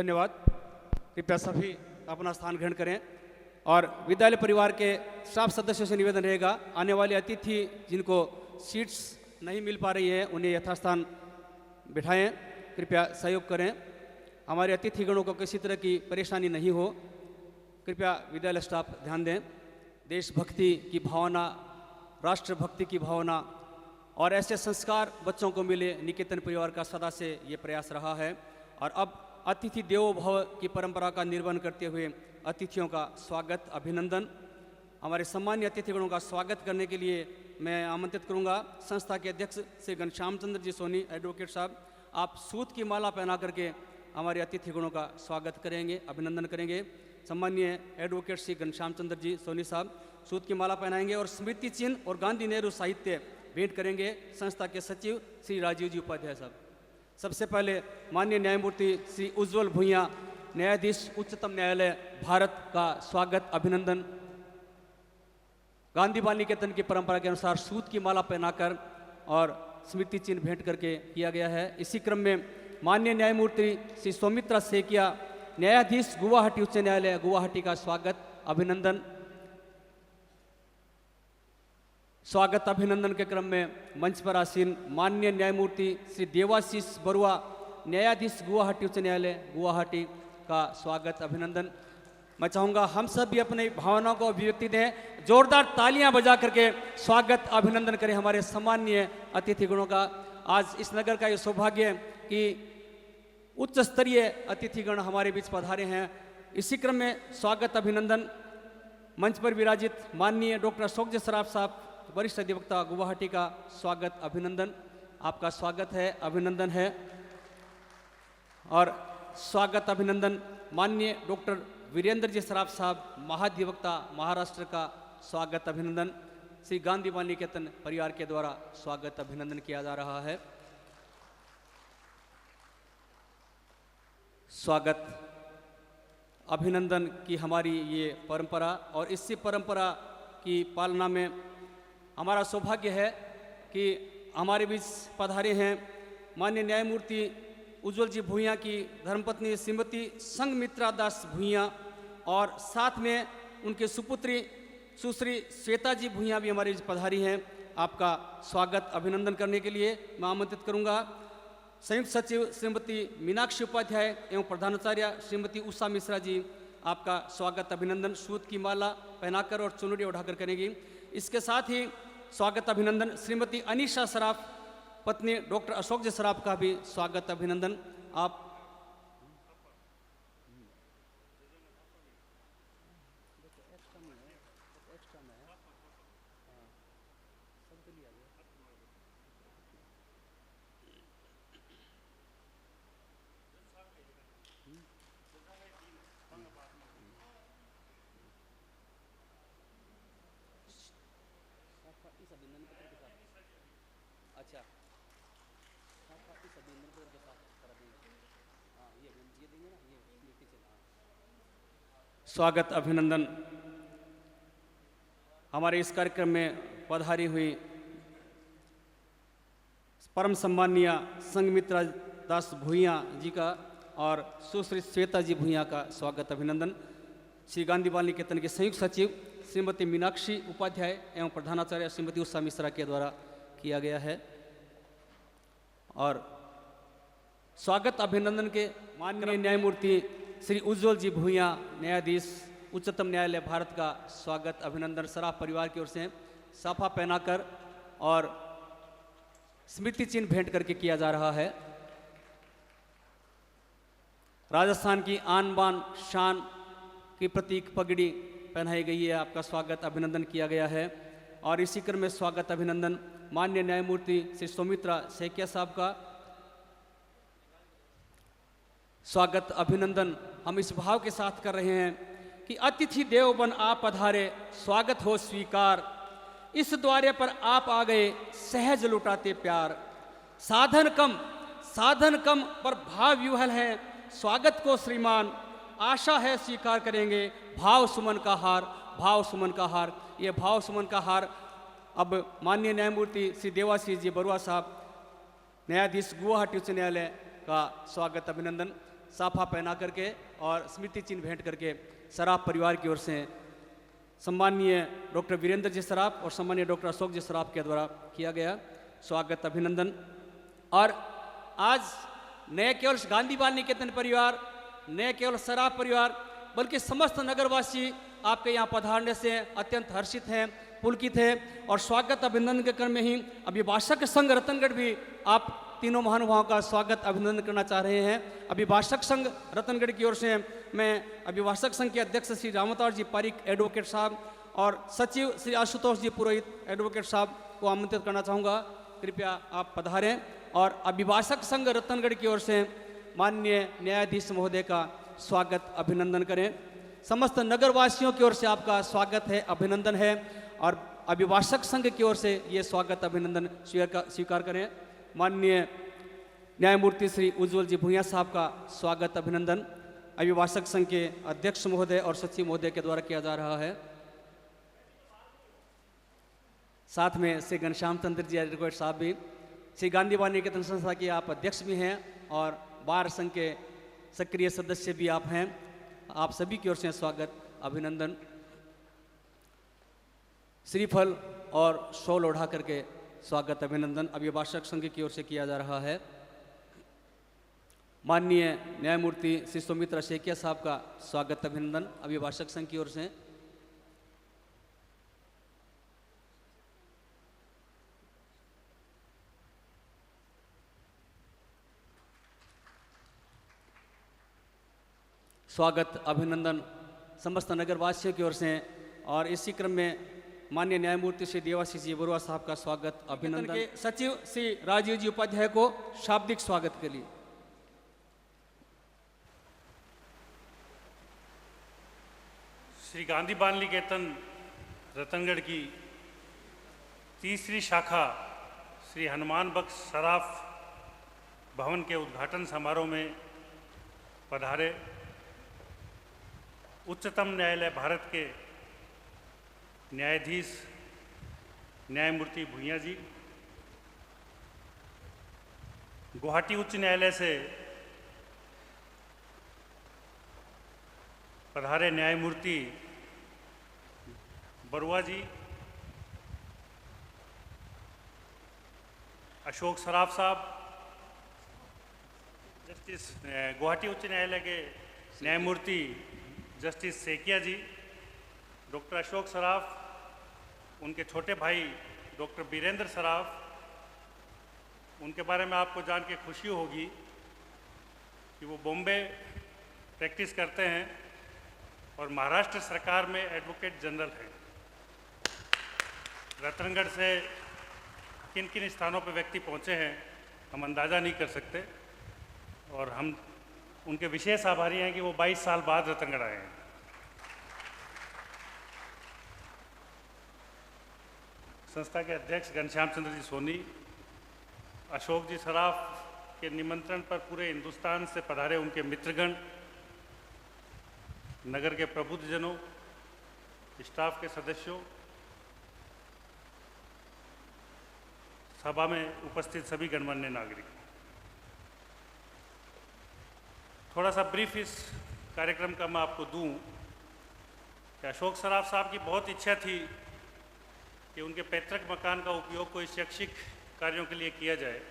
धन्यवाद। कृपया सभी अपना स्थान ग्रहण करें और विद्यालय परिवार के सब सदस्यों से निवेदन रहेगा, आने वाले अतिथि जिनको सीट्स नहीं मिल पा रही है उन्हें यथास्थान बिठाएं। कृपया सहयोग करें, हमारे अतिथिगणों को किसी तरह की परेशानी नहीं हो। कृपया विद्यालय स्टाफ ध्यान दें। देशभक्ति की भावना, राष्ट्रभक्ति की भावना और ऐसे संस्कार बच्चों को मिले, निकेतन परिवार का सदा से ये प्रयास रहा है। और अब अतिथि देवो भव की परंपरा का निर्वहन करते हुए अतिथियों का स्वागत, अभिनंदन। हमारे सम्मानीय अतिथिगणों का स्वागत करने के लिए मैं आमंत्रित करूंगा संस्था के अध्यक्ष श्री घनश्याम चंद्र जी सोनी एडवोकेट साहब। आप सूत की माला पहना करके हमारे अतिथिगणों का स्वागत करेंगे, अभिनंदन करेंगे। सम्मानीय एडवोकेट श्री घनश्याम चंद्र जी सोनी साहब सूत की माला पहनाएंगे और स्मृति चिन्ह और गांधी नेहरू साहित्य भेंट करेंगे संस्था के सचिव श्री राजीव जी उपाध्याय साहब। सबसे पहले माननीय न्यायमूर्ति श्री उज्ज्वल भुइयां, न्यायाधीश उच्चतम न्यायालय भारत का स्वागत, अभिनंदन। गांधी बाल निकेतन की परंपरा के अनुसार सूत की माला पहनाकर और स्मृति चिन्ह भेंट करके किया गया है। इसी क्रम में माननीय न्यायमूर्ति श्री सौमित्रा सेकिया, न्यायाधीश गुवाहाटी उच्च न्यायालय गुवाहाटी का स्वागत, अभिनंदन। स्वागत अभिनंदन के क्रम में मंच पर आसीन माननीय न्यायमूर्ति श्री देवाशीष बरुआ, न्यायाधीश गुवाहाटी उच्च न्यायालय गुवाहाटी का स्वागत, अभिनंदन। मैं चाहूँगा हम सब भी अपनी भावनाओं को अभिव्यक्ति दें, जोरदार तालियां बजा करके स्वागत अभिनंदन करें हमारे सम्मानीय अतिथिगणों का। आज इस नगर का ये सौभाग्य है कि उच्च स्तरीय अतिथिगण हमारे बीच पधारे हैं। इसी क्रम में स्वागत अभिनंदन मंच पर विराजित माननीय डॉक्टर अशोक सराफ साहब, वरिष्ठ अधिवक्ता गुवाहाटी का स्वागत, अभिनंदन। आपका स्वागत है, अभिनंदन है। और स्वागत अभिनंदन माननीय डॉक्टर वीरेंद्र जी सराफ साहब, महाधिवक्ता महाराष्ट्र का स्वागत, अभिनंदन। श्री गांधी बाल निकेतन परिवार के द्वारा स्वागत अभिनंदन किया जा रहा है। स्वागत अभिनंदन की हमारी ये परंपरा और इसी परंपरा की पालना में हमारा सौभाग्य है कि हमारे बीच पधारे हैं माननीय न्यायमूर्ति उज्ज्वल जी भुइयां की धर्मपत्नी श्रीमती संघमित्रा दास भुइयां और साथ में उनके सुपुत्री सुश्री श्वेता जी भुइयां भी हमारे बीच पधारी हैं। आपका स्वागत अभिनंदन करने के लिए मैं आमंत्रित करूंगा संयुक्त सचिव श्रीमती मीनाक्षी उपाध्याय एवं प्रधानाचार्य श्रीमती उषा मिश्रा जी। आपका स्वागत अभिनंदन सूत की माला पहनाकर और चुनरी उठाकर करेंगी। इसके साथ ही स्वागत अभिनंदन श्रीमती अनीशा सराफ, पत्नी डॉक्टर अशोक जी सराफ का भी स्वागत अभिनंदन। आप स्वागत अभिनंदन हमारे इस कार्यक्रम में पधारी हुई परम सम्मानीय संघमित्रा दास भुइयां जी का और सुश्री श्वेता जी भुइयां का स्वागत अभिनंदन। श्री गांधी बाल निकेतन के संयुक्त सचिव श्रीमती मीनाक्षी उपाध्याय एवं प्रधानाचार्य श्रीमती उषा मिश्रा के द्वारा किया गया है। और स्वागत अभिनंदन के माननीय न्यायमूर्ति श्री उज्ज्वल जी भुइयां, न्यायाधीश उच्चतम न्यायालय भारत का स्वागत अभिनंदन। सराफ परिवार की ओर से साफा पहनाकर और स्मृति चिन्ह भेंट करके किया जा रहा है। राजस्थान की आन बान शान की प्रतीक पगड़ी पहनाई गई है। आपका स्वागत अभिनंदन किया गया है। और इसी क्रम में स्वागत अभिनंदन माननीय न्यायमूर्ति श्री सौमित्रा सेकिया साहब का स्वागत अभिनंदन हम इस भाव के साथ कर रहे हैं कि अतिथि देव बन आप पधारे, स्वागत हो स्वीकार। इस द्वारे पर आप आ गए, सहज लुटाते प्यार। साधन कम पर भाव विह्वल है, स्वागत को श्रीमान। आशा है स्वीकार करेंगे, भाव सुमन का हार, भाव सुमन का हार। ये भाव सुमन का हार अब माननीय न्यायमूर्ति श्री देवाशीष जी बरुआ साहब, न्यायाधीश गुवाहाटी उच्च न्यायालय का स्वागत अभिनंदन। साफा पहना करके और स्मृति चिन्ह भेंट करके सराफ परिवार की ओर से सम्माननीय डॉक्टर वीरेंद्र जी सराफ और सम्माननीय डॉक्टर अशोक जी सराफ के द्वारा किया गया स्वागत अभिनंदन। और आज न केवल गांधी बाल निकेतन परिवार, न केवल सराफ परिवार, बल्कि समस्त नगरवासी आपके यहाँ पधारने से अत्यंत हर्षित हैं, पुलकित हैं। और स्वागत अभिनंदन के क्रम में ही अभिभाषक संघ रतनगढ़ भी आप तीनों महानुभावों का स्वागत अभिनंदन करना चाह रहे हैं। अभिभाषक संघ रतनगढ़ की ओर से मैं अभिभाषक संघ के अध्यक्ष श्री रामतार जी पारिक एडवोकेट साहब और सचिव श्री आशुतोष जी पुरोहित एडवोकेट साहब को आमंत्रित करना चाहूँगा, कृपया आप पधारें। और अभिभाषक संघ रतनगढ़ की ओर से माननीय न्यायाधीश महोदय का स्वागत अभिनंदन करें। समस्त नगरवासियों की ओर से आपका स्वागत है, अभिनंदन है। और अभिभाषक संघ की ओर से ये स्वागत अभिनंदन स्वीकार करें। माननीय न्यायमूर्ति श्री उज्ज्वल जी भुइयां साहब का स्वागत अभिनंदन अभिभाषक संघ के अध्यक्ष महोदय और सचिव महोदय के द्वारा किया जा रहा है। साथ में श्री घनश्याम चंद्र जी एडवोकेट साहब भी, श्री गांधी बाल निकेतन संस्था के आप अध्यक्ष भी हैं और बार संघ के सक्रिय सदस्य भी आप हैं। आप सभी की ओर से स्वागत अभिनंदन। श्रीफल और शॉल ओढ़ा करके स्वागत अभिनंदन अभिभाषक संघ की ओर से किया जा रहा है। माननीय न्यायमूर्ति श्री सुमित्रा शेखिया साहब का स्वागत अभिनंदन अभिभाषक संघ की ओर से। स्वागत अभिनंदन समस्त नगरवासियों की ओर से। और इसी क्रम में माननीय न्यायमूर्ति श्री देवाशीष जी बरुआ साहब का स्वागत अभिनंदन के सचिव श्री राजीव जी उपाध्याय को शाब्दिक स्वागत के लिए। श्री गांधी बाल निकेतन रतनगढ़ की तीसरी शाखा श्री हनुमान बख्श सराफ भवन के उद्घाटन समारोह में पधारे उच्चतम न्यायालय भारत के न्यायाधीश न्यायमूर्ति भुइयां जी, गुवाहाटी उच्च न्यायालय से पधारे न्यायमूर्ति बरुआ जी, अशोक सराफ साहब, जस्टिस गुवाहाटी उच्च न्यायालय के न्यायमूर्ति जस्टिस सेकिया जी, डॉक्टर अशोक सराफ, उनके छोटे भाई डॉक्टर वीरेंद्र सराफ, उनके बारे में आपको जान के खुशी होगी कि वो बॉम्बे प्रैक्टिस करते हैं और महाराष्ट्र सरकार में एडवोकेट जनरल हैं। रतनगढ़ से किन किन स्थानों पर व्यक्ति पहुंचे हैं हम अंदाज़ा नहीं कर सकते और हम उनके विशेष आभारी हैं कि वो 22 साल बाद रतनगढ़ आए हैं। संस्था के अध्यक्ष घनश्याम चंद्र जी सोनी, अशोक जी सराफ के निमंत्रण पर पूरे हिंदुस्तान से पधारे उनके मित्रगण, नगर के प्रबुद्धजनों, स्टाफ के सदस्यों, सभा में उपस्थित सभी गणमान्य नागरिक, थोड़ा सा ब्रीफ इस कार्यक्रम का मैं आपको दूं कि अशोक सराफ साहब की बहुत इच्छा थी कि उनके पैतृक मकान का उपयोग कोई शैक्षिक कार्यों के लिए किया जाए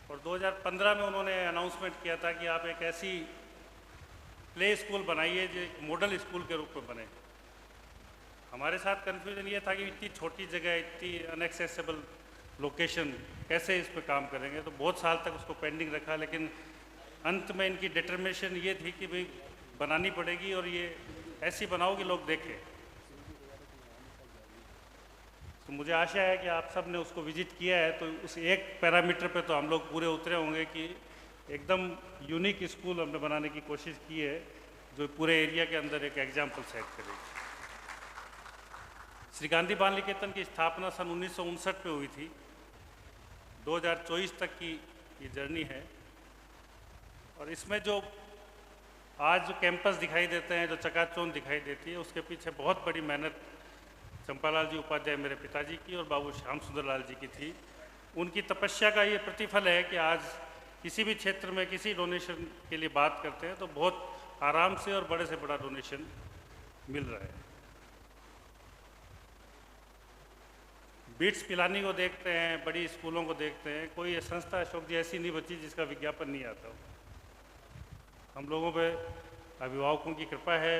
और 2015 में उन्होंने अनाउंसमेंट किया था कि आप एक ऐसी प्ले स्कूल बनाइए जो एक मॉडल स्कूल के रूप में बने। हमारे साथ कन्फ्यूजन ये था कि इतनी छोटी जगह, इतनी अनएक्सेसिबल लोकेशन, कैसे इस पर काम करेंगे, तो बहुत साल तक उसको पेंडिंग रखा। लेकिन अंत में इनकी डिटर्मिनेशन ये थी कि भाई बनानी पड़ेगी और ये ऐसी बनाओ कि लोग देखें। तो मुझे आशा है कि आप सब ने उसको विजिट किया है, तो उस एक पैरामीटर पे तो हम लोग पूरे उतरे होंगे कि एकदम यूनिक स्कूल हमने बनाने की कोशिश की है जो पूरे एरिया के अंदर एक एग्जाम्पल सेट करेगी। श्री गांधी बाल निकेतन की स्थापना सन 1959 में हुई थी। 2024 तक की ये जर्नी है और इसमें जो आज जो कैंपस दिखाई देते हैं, जो चकाचौंध दिखाई देती है, उसके पीछे बहुत बड़ी मेहनत चंपालाल जी उपाध्याय मेरे पिताजी की और बाबू श्याम सुंदर लाल जी की थी। उनकी तपस्या का ये प्रतिफल है कि आज किसी भी क्षेत्र में किसी डोनेशन के लिए बात करते हैं तो बहुत आराम से और बड़े से बड़ा डोनेशन मिल रहा है। बीट्स पिलानी को देखते हैं, बड़ी स्कूलों को देखते हैं, कोई संस्था अशोक जी ऐसी नहीं बची जिसका विज्ञापन नहीं आता हो। हम लोगों पे अभिभावकों की कृपा है,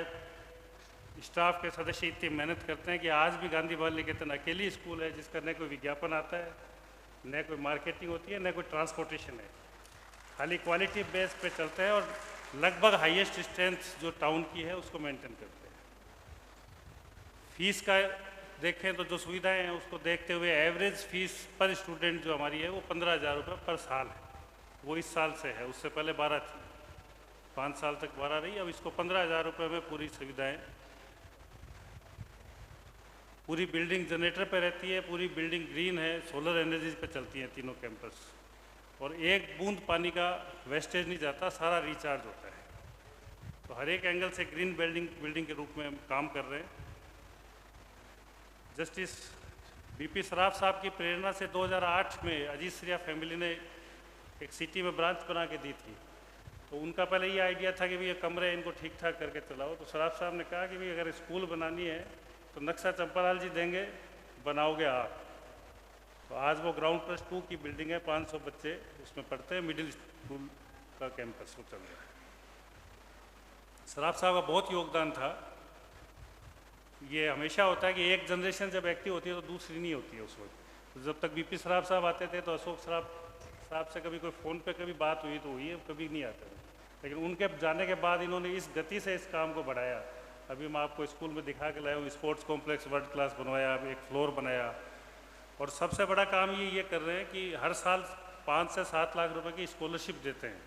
स्टाफ के सदस्य इतनी मेहनत करते हैं कि आज भी गांधी बाल निकेतन अकेली स्कूल है जिसका न कोई विज्ञापन आता है, न कोई मार्केटिंग होती है, न कोई ट्रांसपोर्टेशन है। खाली क्वालिटी बेस पे चलते हैं और लगभग हाईएस्ट स्ट्रेंथ जो टाउन की है उसको मेंटेन करते हैं। फीस का देखें तो जो सुविधाएं हैं उसको देखते हुए एवरेज फीस पर स्टूडेंट जो हमारी है वो 15,000 रुपये पर साल है। वो इस साल से है, उससे पहले 12 थी, 5 साल तक 12 रही। अब इसको 15,000 रुपये में पूरी सुविधाएं, पूरी बिल्डिंग जनरेटर पे रहती है, पूरी बिल्डिंग ग्रीन है, सोलर एनर्जी पे चलती हैं तीनों कैंपस, और एक बूंद पानी का वेस्टेज नहीं जाता, सारा रिचार्ज होता है। तो हर एक एंगल से ग्रीन बिल्डिंग के रूप में हम काम कर रहे हैं। जस्टिस बीपी सराफ साहब की प्रेरणा से 2008 में अजीत श्रिया फैमिली ने एक सिटी में ब्रांच बना के दी थी। तो उनका पहले ये आइडिया था कि भाई ये कमरे इनको ठीक ठाक करके चलाओ। तो सराफ साहब ने कहा कि भाई अगर स्कूल बनानी है तो नक्शा चंपालाल जी देंगे, बनाओगे आप। तो आज वो ग्राउंड प्लस 2 की बिल्डिंग है, 500 बच्चे उसमें पढ़ते हैं, मिडिल स्कूल का कैंपस वो चल रहा है। सराफ साहब का बहुत योगदान था। ये हमेशा होता है कि एक जनरेशन जब एक्टिव होती है तो दूसरी नहीं होती है उस वक्त। तो जब तक बीपी सराफ साहब आते थे तो अशोक सराफ साहब से कभी कोई फ़ोन पे कभी बात हुई तो हुई है, कभी नहीं आते थे। लेकिन उनके जाने के बाद इन्होंने इस गति से इस काम को बढ़ाया। अभी मैं आपको स्कूल में दिखा के लाया हूँ, स्पोर्ट्स कॉम्प्लेक्स वर्ल्ड क्लास बनवाया, एक फ्लोर बनाया, और सबसे बड़ा काम ये कर रहे हैं कि हर साल 5 से 7 लाख रुपए की स्कॉलरशिप देते हैं।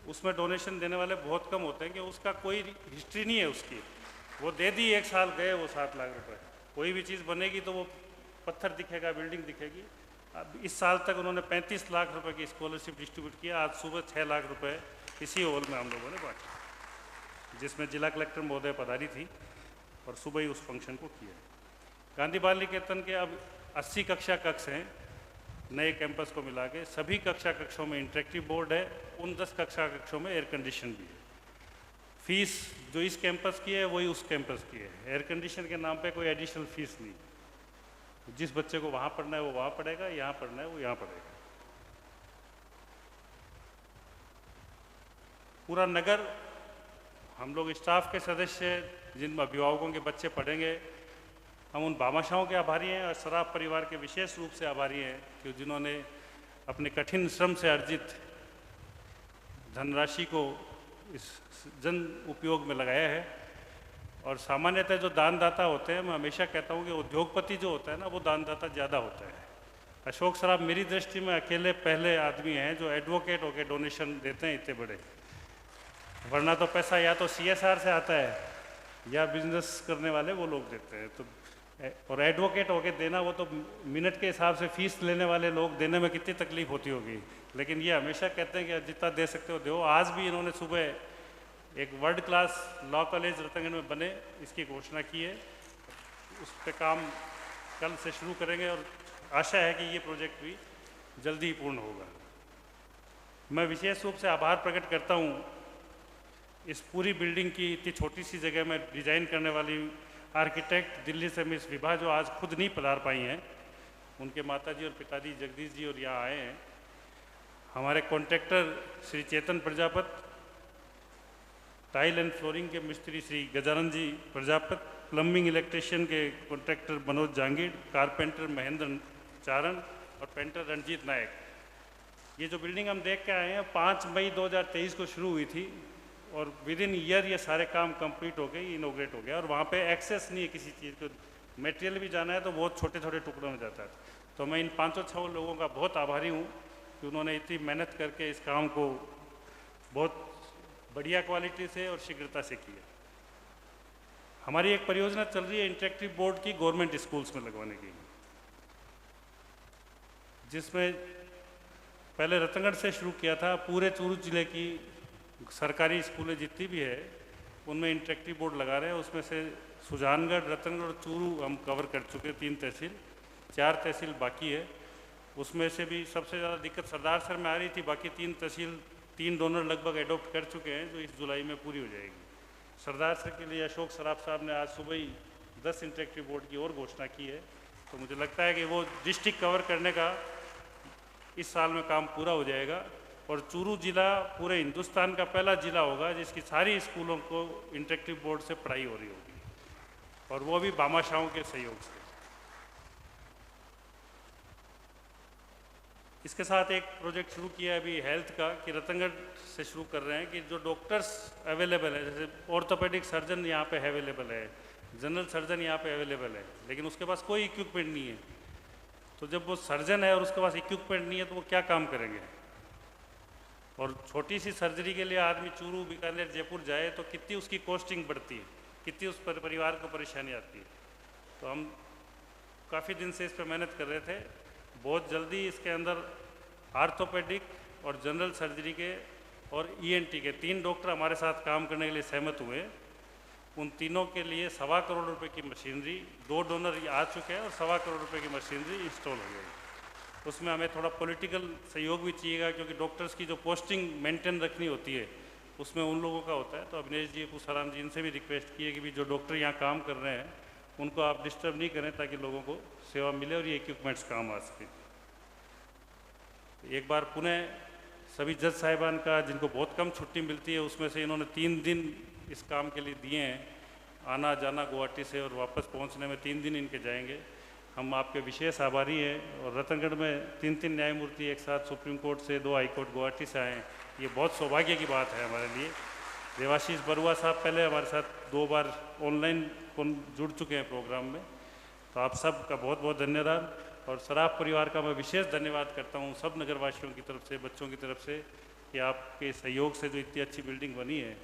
उसमें डोनेशन देने वाले बहुत कम होते हैं कि उसका कोई हिस्ट्री नहीं है उसकी, वो दे दी, एक साल गए वो 7 लाख रुपए। कोई भी चीज़ बनेगी तो वो पत्थर दिखेगा, बिल्डिंग दिखेगी। अब इस साल तक उन्होंने 35 लाख रुपए की स्कॉलरशिप डिस्ट्रीब्यूट किया। आज सुबह 6 लाख रुपए इसी हॉल में हम लोगों ने बांटे, जिसमें जिला कलेक्टर महोदय पधारी थी और सुबह ही उस फंक्शन को किया। गांधी बाल निकेतन के अब 80 कक्षा कक्ष हैं नए कैंपस को मिला के। सभी कक्षा कक्षों में इंटरेक्टिव बोर्ड है, उन 10 कक्षा कक्षों में एयर कंडीशन भी है। फीस जो इस कैंपस की है वही उस कैंपस की है। एयर कंडीशन के नाम पे कोई एडिशनल फीस नहीं। जिस बच्चे को वहाँ पढ़ना है वो वहाँ पढ़ेगा, यहाँ पढ़ना है वो यहाँ पढ़ेगा। पूरा नगर, हम लोग स्टाफ के सदस्य जिन अभिभावकों के बच्चे पढ़ेंगे, हम उन भामाशाहों के आभारी हैं और सराफ परिवार के विशेष रूप से आभारी हैं कि जिन्होंने अपने कठिन श्रम से अर्जित धनराशि को इस जन उपयोग में लगाया है। और सामान्यतः जो दानदाता होते हैं, मैं हमेशा कहता हूँ कि उद्योगपति जो होता है ना, वो दानदाता ज़्यादा होता है। अशोक सराफ मेरी दृष्टि में अकेले पहले आदमी हैं जो एडवोकेट होकर डोनेशन देते हैं इतने बड़े। वरना तो पैसा या तो CSR से आता है या बिजनेस करने वाले वो लोग देते हैं। तो और एडवोकेट होके देना, वो तो मिनट के हिसाब से फीस लेने वाले लोग, देने में कितनी तकलीफ होती होगी। लेकिन ये हमेशा कहते हैं कि जितना दे सकते हो दो। आज भी इन्होंने सुबह एक world class law college Ratangarh में बने, इसकी घोषणा की है। उस पर काम कल से शुरू करेंगे और आशा है कि ये प्रोजेक्ट भी जल्दी ही पूर्ण होगा। मैं विशेष रूप से आभार प्रकट करता हूँ इस पूरी बिल्डिंग की इतनी छोटी सी जगह में डिज़ाइन करने वाली आर्किटेक्ट दिल्ली से मिस विभा, जो आज खुद नहीं पधार पाई हैं। उनके माताजी और पिताजी जगदीश जी और यहाँ आए हैं। हमारे contractor Shri Chetan Prajapat, tile and flooring के मिस्त्री श्री गजानन जी प्रजापत, प्लम्बिंग इलेक्ट्रिशियन के कॉन्ट्रैक्टर मनोज जहांगीर, कारपेंटर महेंद्र चारण और पेंटर रणजीत नायक। ये जो बिल्डिंग हम देख के आए हैं 5 मई 2023 को शुरू हुई थी और विद इन ईयर ये सारे काम कंप्लीट हो गए, इनोग्रेट हो गया। और वहाँ पे एक्सेस नहीं है किसी चीज़ को, मटेरियल भी जाना है तो बहुत छोटे छोटे टुकड़ों में जाता है। तो मैं इन 506 लोगों का बहुत आभारी हूँ कि उन्होंने इतनी मेहनत करके इस काम को बहुत बढ़िया क्वालिटी से और शीघ्रता से किया। हमारी एक परियोजना चल रही है इंटरेक्टिव बोर्ड की गवर्नमेंट स्कूल्स में लगवाने की, जिसमें पहले रतनगढ़ से शुरू किया था। पूरे चूरू जिले की सरकारी स्कूलें जितनी भी है उनमें इंटरेक्टिव बोर्ड लगा रहे हैं। उसमें से सुजानगढ़, रतनगढ़ और चूरू हम कवर कर चुके हैं, 3 तहसील, 4 तहसील बाकी है। उसमें से भी सबसे ज़्यादा दिक्कत सरदारसर में आ रही थी। बाकी 3 तहसील 3 डोनर लगभग एडॉप्ट कर चुके हैं, जो इस जुलाई में पूरी हो जाएगी। सरदारसर के लिए अशोक सराफ साहब ने आज सुबह ही 10 इंटरेक्टिव बोर्ड की और घोषणा की है, तो मुझे लगता है कि वो डिस्ट्रिक्ट कवर करने का इस साल में काम पूरा हो जाएगा। और चूरू जिला पूरे हिंदुस्तान का पहला जिला होगा जिसकी सारी स्कूलों को इंटरेक्टिव बोर्ड से पढ़ाई हो रही होगी, और वो भी भामाशाहों के सहयोग से। इसके साथ एक प्रोजेक्ट शुरू किया है अभी हेल्थ का, कि रतनगढ़ से शुरू कर रहे हैं कि जो डॉक्टर्स अवेलेबल है, जैसे ऑर्थोपेडिक सर्जन यहाँ पे अवेलेबल है, जनरल सर्जन यहाँ पे अवेलेबल है, लेकिन उसके पास कोई इक्विपमेंट नहीं है। तो जब वो सर्जन है और उसके पास इक्विपमेंट नहीं है तो वो क्या काम करेंगे। और छोटी सी सर्जरी के लिए आदमी चूरू, बीकानेर, जयपुर जाए तो कितनी उसकी कॉस्टिंग बढ़ती है, कितनी उस पर परिवार को परेशानी आती है। तो हम काफ़ी दिन से इस पर मेहनत कर रहे थे। बहुत जल्दी इसके अंदर आर्थोपेडिक और जनरल सर्जरी के और ईएनटी के 3 डॉक्टर हमारे साथ काम करने के लिए सहमत हुए। उन तीनों के लिए 1.25 करोड़ रुपए की मशीनरी, 2 डोनर आ चुके हैं और 1.25 करोड़ रुपए की मशीनरी इंस्टॉल हो गई। उसमें हमें थोड़ा पॉलिटिकल सहयोग भी चाहिएगा, क्योंकि डॉक्टर्स की जो पोस्टिंग मेंटेन रखनी होती है उसमें उन लोगों का होता है। तो अभिनेश जी, पुसाराम जी, इनसे भी रिक्वेस्ट की है कि भी जो डॉक्टर यहाँ काम कर रहे हैं उनको आप डिस्टर्ब नहीं करें, ताकि लोगों को सेवा मिले और ये इक्विपमेंट्स काम आ सके। एक बार पुनः सभी जज साहिबान का, जिनको बहुत कम छुट्टी मिलती है, उसमें से इन्होंने 3 दिन इस काम के लिए दिए हैं। आना जाना गुवाहाटी से और वापस पहुंचने में 3 दिन इनके जाएंगे। हम आपके विशेष आभारी हैं। और रतनगढ़ में 3 न्यायमूर्ति एक साथ सुप्रीम कोर्ट से, 2 हाई कोर्ट गुवाहाटी से आए हैं, ये बहुत सौभाग्य की बात है हमारे लिए। देवाशीष बरुआ साहब पहले हमारे साथ 2 बार ऑनलाइन जुड़ चुके हैं प्रोग्राम में। तो आप सब का बहुत बहुत धन्यवाद। और सराफ परिवार का मैं विशेष धन्यवाद करता हूँ सब नगरवासियों की तरफ से, बच्चों की तरफ से, कि आपके सहयोग से जो इतनी अच्छी बिल्डिंग बनी है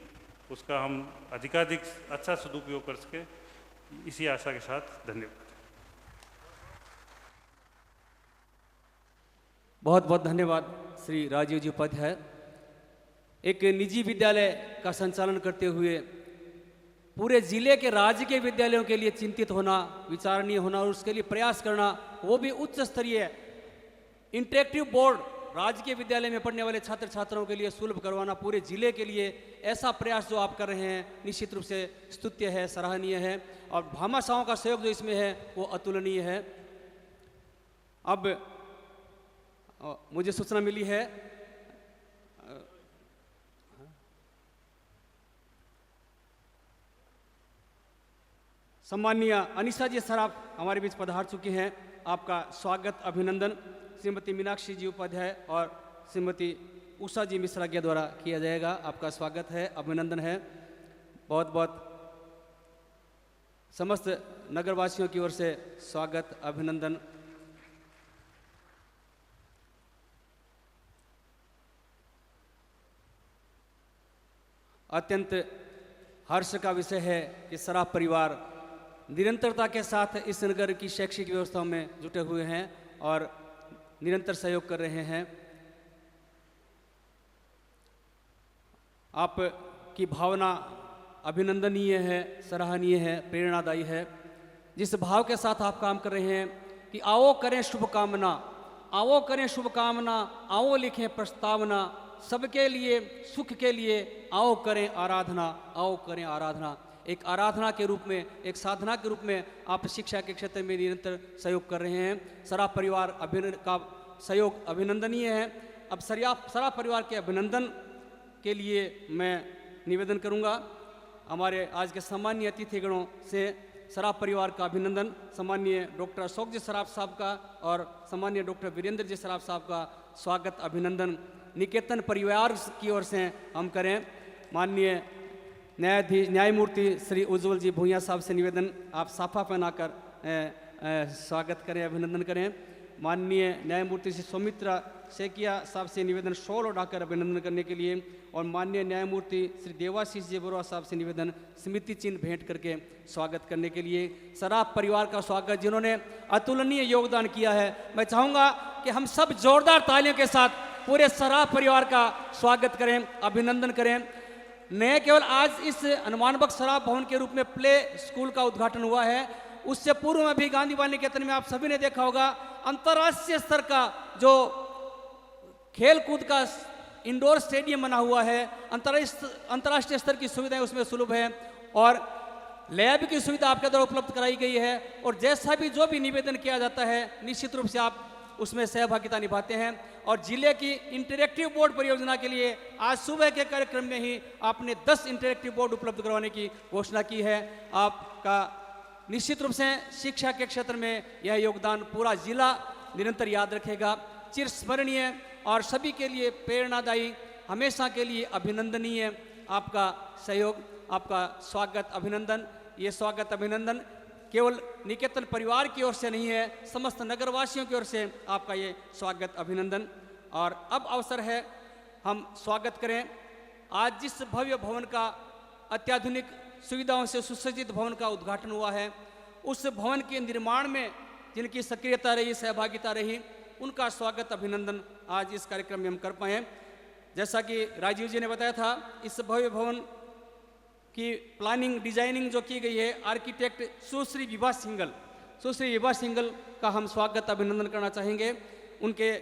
उसका हम अधिकाधिक अच्छा सदुपयोग कर सके, इसी आशा के साथ धन्यवाद। बहुत बहुत धन्यवाद श्री राजीव जी उपाध्याय। एक निजी विद्यालय का संचालन करते हुए पूरे जिले के राज्य के विद्यालयों के लिए चिंतित होना, विचारणीय होना और उसके लिए प्रयास करना, वो भी उच्च स्तरीय इंटरेक्टिव बोर्ड राज्य के विद्यालय में पढ़ने वाले छात्र छात्राओं के लिए सुलभ करवाना पूरे जिले के लिए, ऐसा प्रयास जो आप कर रहे हैं निश्चित रूप से स्तुत्य है, सराहनीय है। और भामाशाहों का सहयोग जो इसमें है वो अतुलनीय है। अब मुझे सूचना मिली है सम्माननीय अनिशा जी सराफ हमारे बीच पधार चुकी हैं। आपका स्वागत, अभिनंदन श्रीमती मीनाक्षी जी उपाध्याय और श्रीमती उषा जी मिश्रा के द्वारा किया जाएगा। आपका स्वागत है, अभिनंदन है। बहुत बहुत समस्त नगरवासियों की ओर से स्वागत, अभिनंदन। अत्यंत हर्ष का विषय है कि सराफ परिवार निरंतरता के साथ इस नगर की शैक्षिक व्यवस्था में जुटे हुए हैं और निरंतर सहयोग कर रहे हैं। आपकी भावना अभिनंदनीय है, सराहनीय है, प्रेरणादायी है। जिस भाव के साथ आप काम कर रहे हैं कि आओ करें शुभकामना, आओ करें शुभकामना, आओ लिखें प्रस्तावना, सबके लिए सुख के लिए आओ करें आराधना, आओ करें आराधना। एक आराधना के रूप में, एक साधना के रूप में आप शिक्षा के क्षेत्र में निरंतर सहयोग कर रहे हैं। सराफ परिवार का सहयोग अभिनंदनीय है। अब सराफ परिवार के अभिनंदन के लिए मैं निवेदन करूंगा हमारे आज के सम्मानीय अतिथिगणों से सराफ परिवार का अभिनंदन सम्मानीय डॉक्टर अशोक जी सराफ साहब का और सम्मानीय डॉक्टर वीरेंद्र जी सराफ साहब का स्वागत, अभिनंदन निकेतन परिवार की ओर से हम करें। माननीय न्यायमूर्ति श्री उज्जवल जी भूंया साहब से निवेदन, आप साफा पहनाकर स्वागत करें, अभिनंदन करें। माननीय न्यायमूर्ति श्री सौमित्रा सेकिया साहब से निवेदन शॉल उठाकर अभिनंदन करने के लिए और माननीय न्यायमूर्ति श्री देवाशीष जी बरुआ साहब से निवेदन स्मृति चिन्ह भेंट करके स्वागत करने के लिए। सराफ परिवार का स्वागत, जिन्होंने अतुलनीय योगदान किया है। मैं चाहूँगा कि हम सब जोरदार तालियों के साथ पूरे सराफ परिवार का स्वागत करें, अभिनंदन करें। न केवल आज इस हनुमान बख्श सराफ भवन के रूप में प्ले स्कूल का उद्घाटन हुआ है, उससे पूर्व में भी गांधी बाल निकेतन में आप सभी ने देखा होगा अंतर्राष्ट्रीय स्तर का जो खेल कूद का इंडोर स्टेडियम बना हुआ है, अंतर्राष्ट्रीय स्तर की सुविधाएं उसमें सुलभ है और लैब की सुविधा आपके द्वारा उपलब्ध कराई गई है। और जैसा भी जो भी निवेदन किया जाता है निश्चित रूप से आप उसमें सहभागिता निभाते हैं। और जिले की इंटरेक्टिव बोर्ड परियोजना के लिए आज सुबह के कार्यक्रम में ही आपने 10 इंटरेक्टिव बोर्ड उपलब्ध करवाने की घोषणा की है। आपका निश्चित रूप से शिक्षा के क्षेत्र में यह योगदान पूरा जिला निरंतर याद रखेगा, चिरस्मरणीय और सभी के लिए प्रेरणादायी, हमेशा के लिए अभिनंदनीय। आपका सहयोग, आपका स्वागत, अभिनंदन। ये स्वागत अभिनंदन केवल निकेतन परिवार की ओर से नहीं है, समस्त नगरवासियों की ओर से आपका ये स्वागत अभिनंदन। और अब अवसर है हम स्वागत करें आज जिस भव्य भवन का अत्याधुनिक सुविधाओं से सुसज्जित भवन का उद्घाटन हुआ है, उस भवन के निर्माण में जिनकी सक्रियता रही, सहभागिता रही, उनका स्वागत अभिनंदन आज इस कार्यक्रम में हम कर पाए। जैसा कि राजीव जी ने बताया था, इस भव्य भवन की प्लानिंग डिजाइनिंग जो की गई है आर्किटेक्ट सुश्री विभा सिंघल का हम स्वागत अभिनंदन करना चाहेंगे। उनके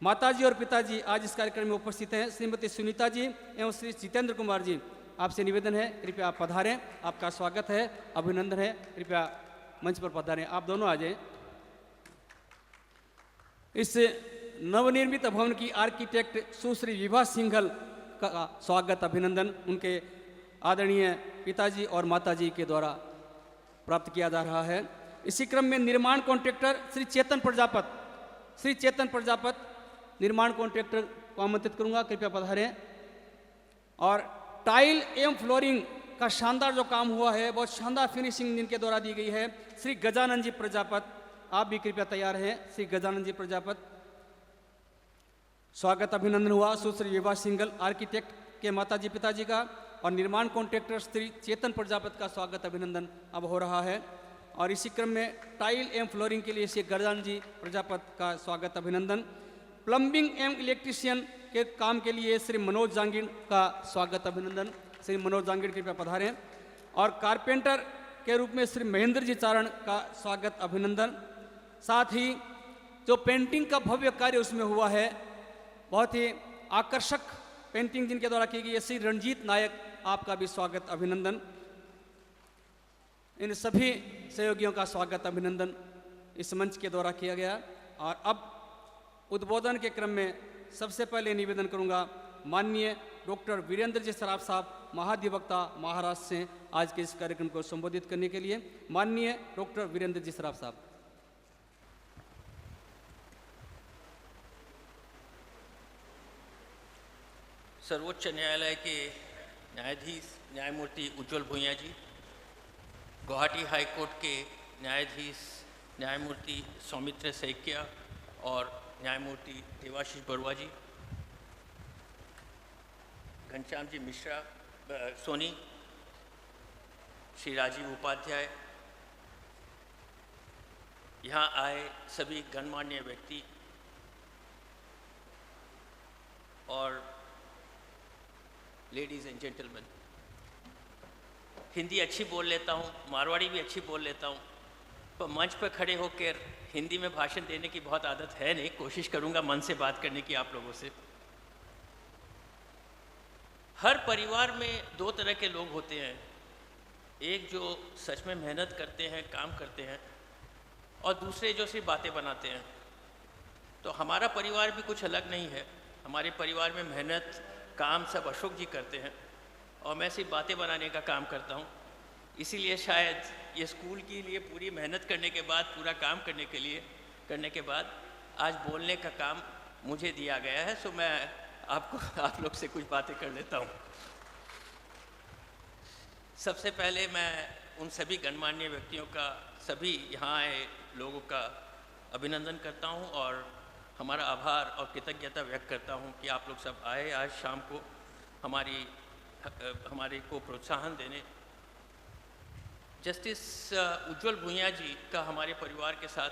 माताजी और पिताजी आज इस कार्यक्रम में उपस्थित हैं, श्रीमती सुनीता जी एवं श्री जितेंद्र कुमार जी। आपसे निवेदन है कृपया आप पधारें, आपका स्वागत है, अभिनंदन है, कृपया मंच पर पधारें। आप दोनों आ जाएं। इस नवनिर्मित भवन की आर्किटेक्ट सुश्री विभा सिंघल का स्वागत अभिनंदन उनके आदरणीय पिताजी और माताजी के द्वारा प्राप्त किया जा रहा है। इसी क्रम में निर्माण कॉन्ट्रैक्टर श्री चेतन प्रजापत निर्माण कॉन्ट्रैक्टर को आमंत्रित करूंगा, कृपया पधारें। और टाइल एवं फ्लोरिंग का शानदार जो काम हुआ है, बहुत शानदार फिनिशिंग जिनके द्वारा दी गई है, श्री गजानन जी प्रजापत, आप भी कृपया तैयार हैं। श्री गजानन जी प्रजापत, स्वागत अभिनंदन हुआ सुश्री विभा सिंघल आर्किटेक्ट के माताजी पिताजी का। और निर्माण कॉन्ट्रैक्टर श्री चेतन प्रजापत का स्वागत अभिनंदन अब हो रहा है। और इसी क्रम में टाइल एवं फ्लोरिंग के लिए श्री गजानन जी प्रजापत का स्वागत अभिनंदन। प्लम्बिंग एवं इलेक्ट्रीशियन के काम के लिए श्री मनोज जांगीर का स्वागत अभिनंदन। श्री मनोज जांगीर कृपया पधारें। और कारपेंटर के रूप में श्री महेंद्र जी चारण का स्वागत अभिनंदन। साथ ही जो पेंटिंग का भव्य कार्य उसमें हुआ है, बहुत ही आकर्षक पेंटिंग जिनके द्वारा की गई है, श्री रणजीत नायक, आपका भी स्वागत अभिनंदन। इन सभी सहयोगियों का स्वागत अभिनंदन इस मंच के द्वारा किया गया। और अब उद्बोधन के क्रम में सबसे पहले निवेदन करूंगा माननीय डॉक्टर वीरेंद्र जी सराफ साहब, महाधिवक्ता महाराष्ट्र से आज के इस कार्यक्रम को संबोधित करने के लिए माननीय डॉक्टर वीरेंद्र जी सराफ साहब। सर्वोच्च न्यायालय के न्यायाधीश न्यायमूर्ति उज्ज्वल भुइयाँ जी, गुवाहाटी हाई कोर्ट के न्यायाधीश न्यायमूर्ति सौमित्र सैकिया और न्यायमूर्ति देवाशीष बरुआ जी, घनश्याम जी मिश्रा सोनी, श्री राजीव उपाध्याय, यहाँ आए सभी गणमान्य व्यक्ति और लेडीज़ एंड जेंटलमैन। हिंदी अच्छी बोल लेता हूँ, मारवाड़ी भी अच्छी बोल लेता हूँ, पर मंच पर खड़े होकर हिंदी में भाषण देने की बहुत आदत है नहीं। कोशिश करूँगा मन से बात करने की आप लोगों से। हर परिवार में दो तरह के लोग होते हैं, एक जो सच में मेहनत करते हैं, काम करते हैं, और दूसरे जो सिर्फ बातें बनाते हैं। तो हमारा परिवार भी कुछ अलग नहीं है। हमारे परिवार में मेहनत काम सब अशोक जी करते हैं और मैं सिर्फ बातें बनाने का काम करता हूँ। इसीलिए शायद ये स्कूल के लिए पूरी मेहनत करने के बाद, पूरा काम करने के बाद आज बोलने का काम मुझे दिया गया है। सो मैं आप लोग से कुछ बातें कर लेता हूँ। सबसे पहले मैं उन सभी गणमान्य व्यक्तियों का, सभी यहाँ आए लोगों का अभिनंदन करता हूँ और हमारा आभार और कृतज्ञता व्यक्त करता हूँ कि आप लोग सब आए आज शाम को हमारे को प्रोत्साहन देने। जस्टिस उज्ज्वल भुइयाँ जी का हमारे परिवार के साथ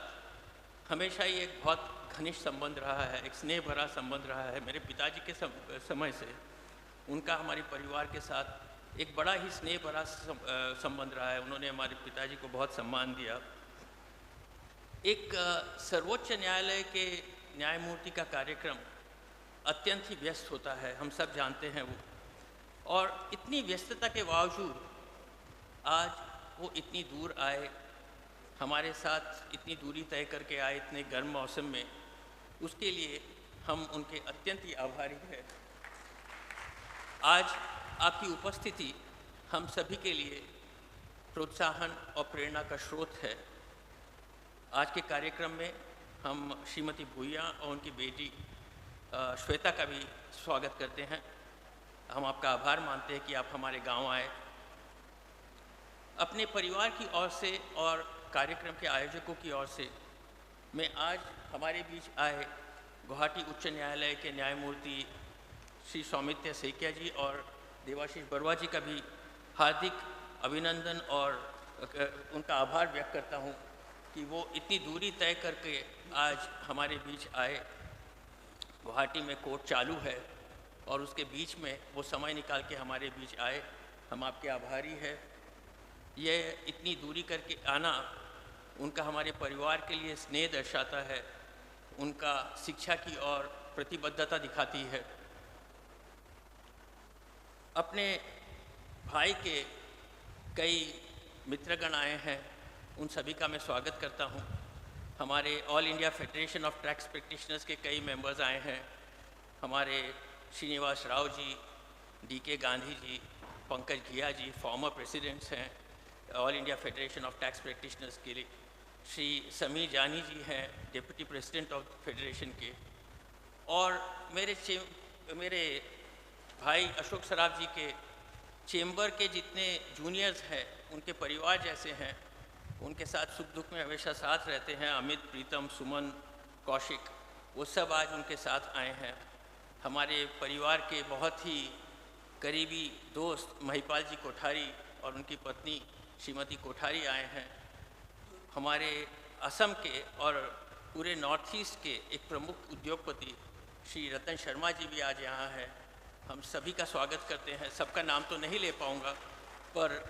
हमेशा ही एक बहुत घनिष्ठ संबंध रहा है, एक स्नेह भरा संबंध रहा है। मेरे पिताजी के समय से उनका हमारे परिवार के साथ एक बड़ा ही स्नेह भरा संबंध रहा है। उन्होंने हमारे पिताजी को बहुत सम्मान दिया। एक सर्वोच्च न्यायालय के न्यायमूर्ति का कार्यक्रम अत्यंत ही व्यस्त होता है, हम सब जानते हैं वो। और इतनी व्यस्तता के बावजूद आज वो इतनी दूर आए, हमारे साथ इतनी दूरी तय करके आए इतने गर्म मौसम में, उसके लिए हम उनके अत्यंत ही आभारी हैं। आज आपकी उपस्थिति हम सभी के लिए प्रोत्साहन और प्रेरणा का स्रोत है। आज के कार्यक्रम में हम श्रीमती भूया और उनकी बेटी श्वेता का भी स्वागत करते हैं। हम आपका आभार मानते हैं कि आप हमारे गांव आए। अपने परिवार की ओर से और कार्यक्रम के आयोजकों की ओर से मैं आज हमारे बीच आए गुवाहाटी उच्च न्यायालय के न्यायमूर्ति श्री सौमित्र सैकिया जी और देवाशीष बरुआ जी का भी हार्दिक अभिनंदन और उनका आभार व्यक्त करता हूं कि वो इतनी दूरी तय करके आज हमारे बीच आए। गुवाहाटी में कोर्ट चालू है और उसके बीच में वो समय निकाल के हमारे बीच आए, हम आपके आभारी हैं। ये इतनी दूरी करके आना उनका हमारे परिवार के लिए स्नेह दर्शाता है, उनका शिक्षा की ओर प्रतिबद्धता दिखाती है। अपने भाई के कई मित्रगण आए हैं, उन सभी का मैं स्वागत करता हूं। हमारे all India federation of tax practitioners के कई मेंबर्स आए हैं। हमारे श्रीनिवास राव जी, डीके गांधी जी, पंकज घिया जी फॉर्मर प्रेसिडेंट्स हैं all India federation of tax practitioners के लिए। श्री समीर जानी जी हैं डिप्टी प्रेसिडेंट ऑफ फेडरेशन के। और मेरे भाई अशोक सराफ जी के चेंबर के जितने जूनियर्स हैं, उनके परिवार जैसे हैं, उनके साथ सुख दुख में हमेशा साथ रहते हैं। अमित, प्रीतम, सुमन, कौशिक, वो सब आज उनके साथ आए हैं। हमारे परिवार के बहुत ही करीबी दोस्त महिपाल जी कोठारी और उनकी पत्नी श्रीमती कोठारी आए हैं। हमारे असम के और पूरे नॉर्थ ईस्ट के एक प्रमुख उद्योगपति श्री रतन शर्मा जी भी आज यहाँ हैं। हम सभी का स्वागत करते हैं। सबका नाम तो नहीं ले पाऊँगा, पर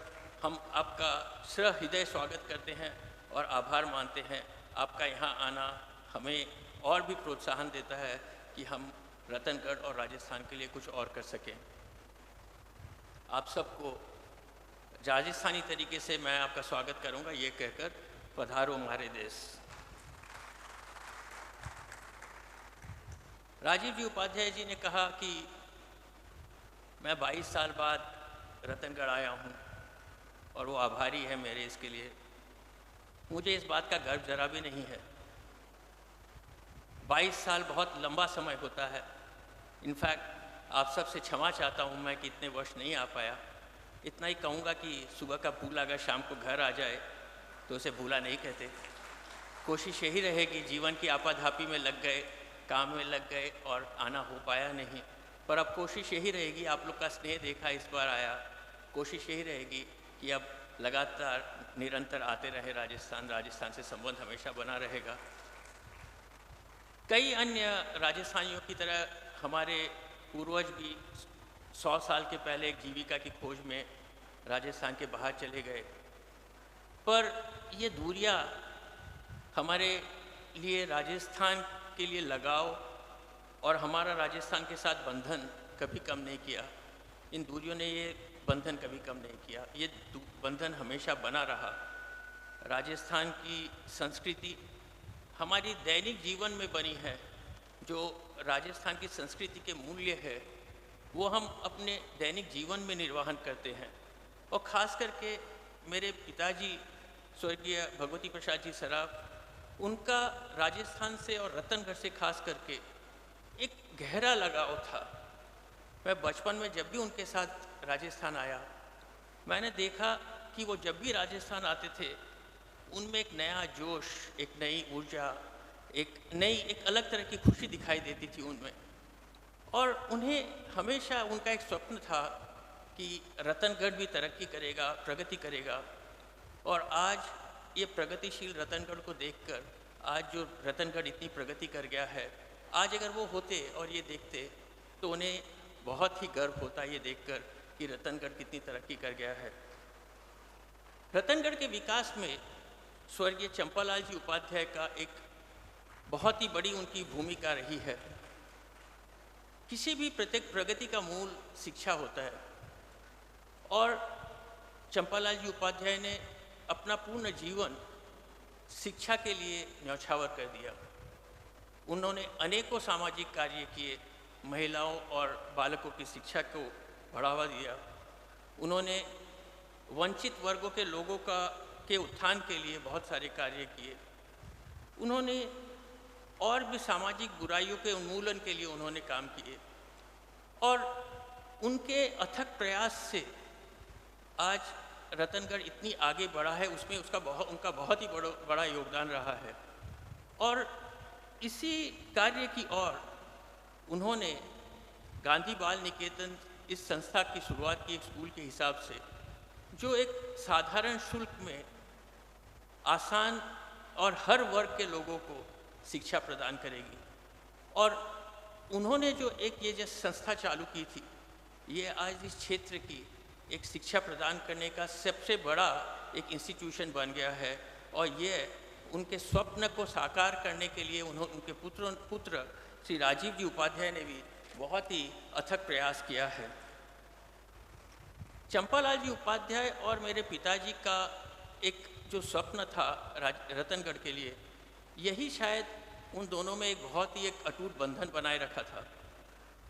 हम आपका सहृदय स्वागत करते हैं और आभार मानते हैं। आपका यहाँ आना हमें और भी प्रोत्साहन देता है कि हम रतनगढ़ और राजस्थान के लिए कुछ और कर सकें। आप सबको राजस्थानी तरीके से मैं आपका स्वागत करूँगा, ये कहकर पधारो हमारे देश। राजीव जी उपाध्याय जी ने कहा कि मैं 22 साल बाद रतनगढ़ आया हूँ और वो आभारी है मेरे इसके लिए। मुझे इस बात का गर्व जरा भी नहीं है। 22 साल बहुत लंबा समय होता है। इनफैक्ट आप सबसे क्षमा चाहता हूँ मैं कि इतने वर्ष नहीं आ पाया। इतना ही कहूँगा कि सुबह का भूल अगर शाम को घर आ जाए तो उसे भूला नहीं कहते। कोशिश यही रहेगी, जीवन की आपाधापी में लग गए, काम में लग गए और आना हो पाया नहीं, पर अब कोशिश यही रहेगी। आप लोग का स्नेह देखा इस बार आया, कोशिश यही रहेगी कि अब लगातार निरंतर आते रहे राजस्थान से संबंध हमेशा बना रहेगा। कई अन्य राजस्थानियों की तरह हमारे पूर्वज भी 100 साल के पहले एक जीविका की खोज में राजस्थान के बाहर चले गए, पर ये दूरियां हमारे लिए राजस्थान के लिए लगाव और हमारा राजस्थान के साथ बंधन कभी कम नहीं किया। इन दूरियों ने ये बंधन कभी कम नहीं किया, ये बंधन हमेशा बना रहा। राजस्थान की संस्कृति हमारी दैनिक जीवन में बनी है। जो राजस्थान की संस्कृति के मूल्य है वो हम अपने दैनिक जीवन में निर्वहन करते हैं। और ख़ास करके मेरे पिताजी स्वर्गीय भगवती प्रसाद जी सराफ, उनका राजस्थान से और रतनगढ़ से खास करके एक गहरा लगाव था। मैं बचपन में जब भी उनके साथ राजस्थान आया, मैंने देखा कि वो जब भी राजस्थान आते थे उनमें एक नया जोश, एक नई ऊर्जा, एक अलग तरह की खुशी दिखाई देती थी उनमें। और उन्हें हमेशा उनका एक स्वप्न था कि रतनगढ़ भी तरक्की करेगा, प्रगति करेगा। और आज ये प्रगतिशील रतनगढ़ को देखकर, आज जो रतनगढ़ इतनी प्रगति कर गया है, आज अगर वो होते और ये देखते तो उन्हें बहुत ही गर्व होता ये देखकर कि रतनगढ़ कितनी तरक्की कर गया है। रतनगढ़ के विकास में स्वर्गीय चंपालाल जी उपाध्याय का एक बहुत ही बड़ी उनकी भूमिका रही है। किसी भी प्रगति का मूल शिक्षा होता है और चंपालाल जी उपाध्याय ने अपना पूर्ण जीवन शिक्षा के लिए न्यौछावर कर दिया। उन्होंने अनेकों सामाजिक कार्य किए, महिलाओं और बालकों की शिक्षा को बढ़ावा दिया। उन्होंने वंचित वर्गों के लोगों के उत्थान के लिए बहुत सारे कार्य किए। उन्होंने और भी सामाजिक बुराइयों के उन्मूलन के लिए उन्होंने काम किए और उनके अथक प्रयास से आज रतनगढ़ इतनी आगे बढ़ा है, उसमें उनका बहुत ही बड़ा योगदान रहा है। और इसी कार्य की ओर उन्होंने गांधी बाल निकेतन इस संस्था की शुरुआत की, एक स्कूल के हिसाब से, जो एक साधारण शुल्क में आसान और हर वर्ग के लोगों को शिक्षा प्रदान करेगी। और उन्होंने जो ये संस्था चालू की थी, ये आज इस क्षेत्र की एक शिक्षा प्रदान करने का सबसे बड़ा एक इंस्टीट्यूशन बन गया है। और ये उनके स्वप्न को साकार करने के लिए उनके पुत्र श्री राजीव जी उपाध्याय ने भी बहुत ही अथक प्रयास किया है। चंपालाल जी उपाध्याय और मेरे पिताजी का एक जो स्वप्न था रतनगढ़ के लिए, यही शायद उन दोनों में एक बहुत ही एक अटूट बंधन बनाए रखा था।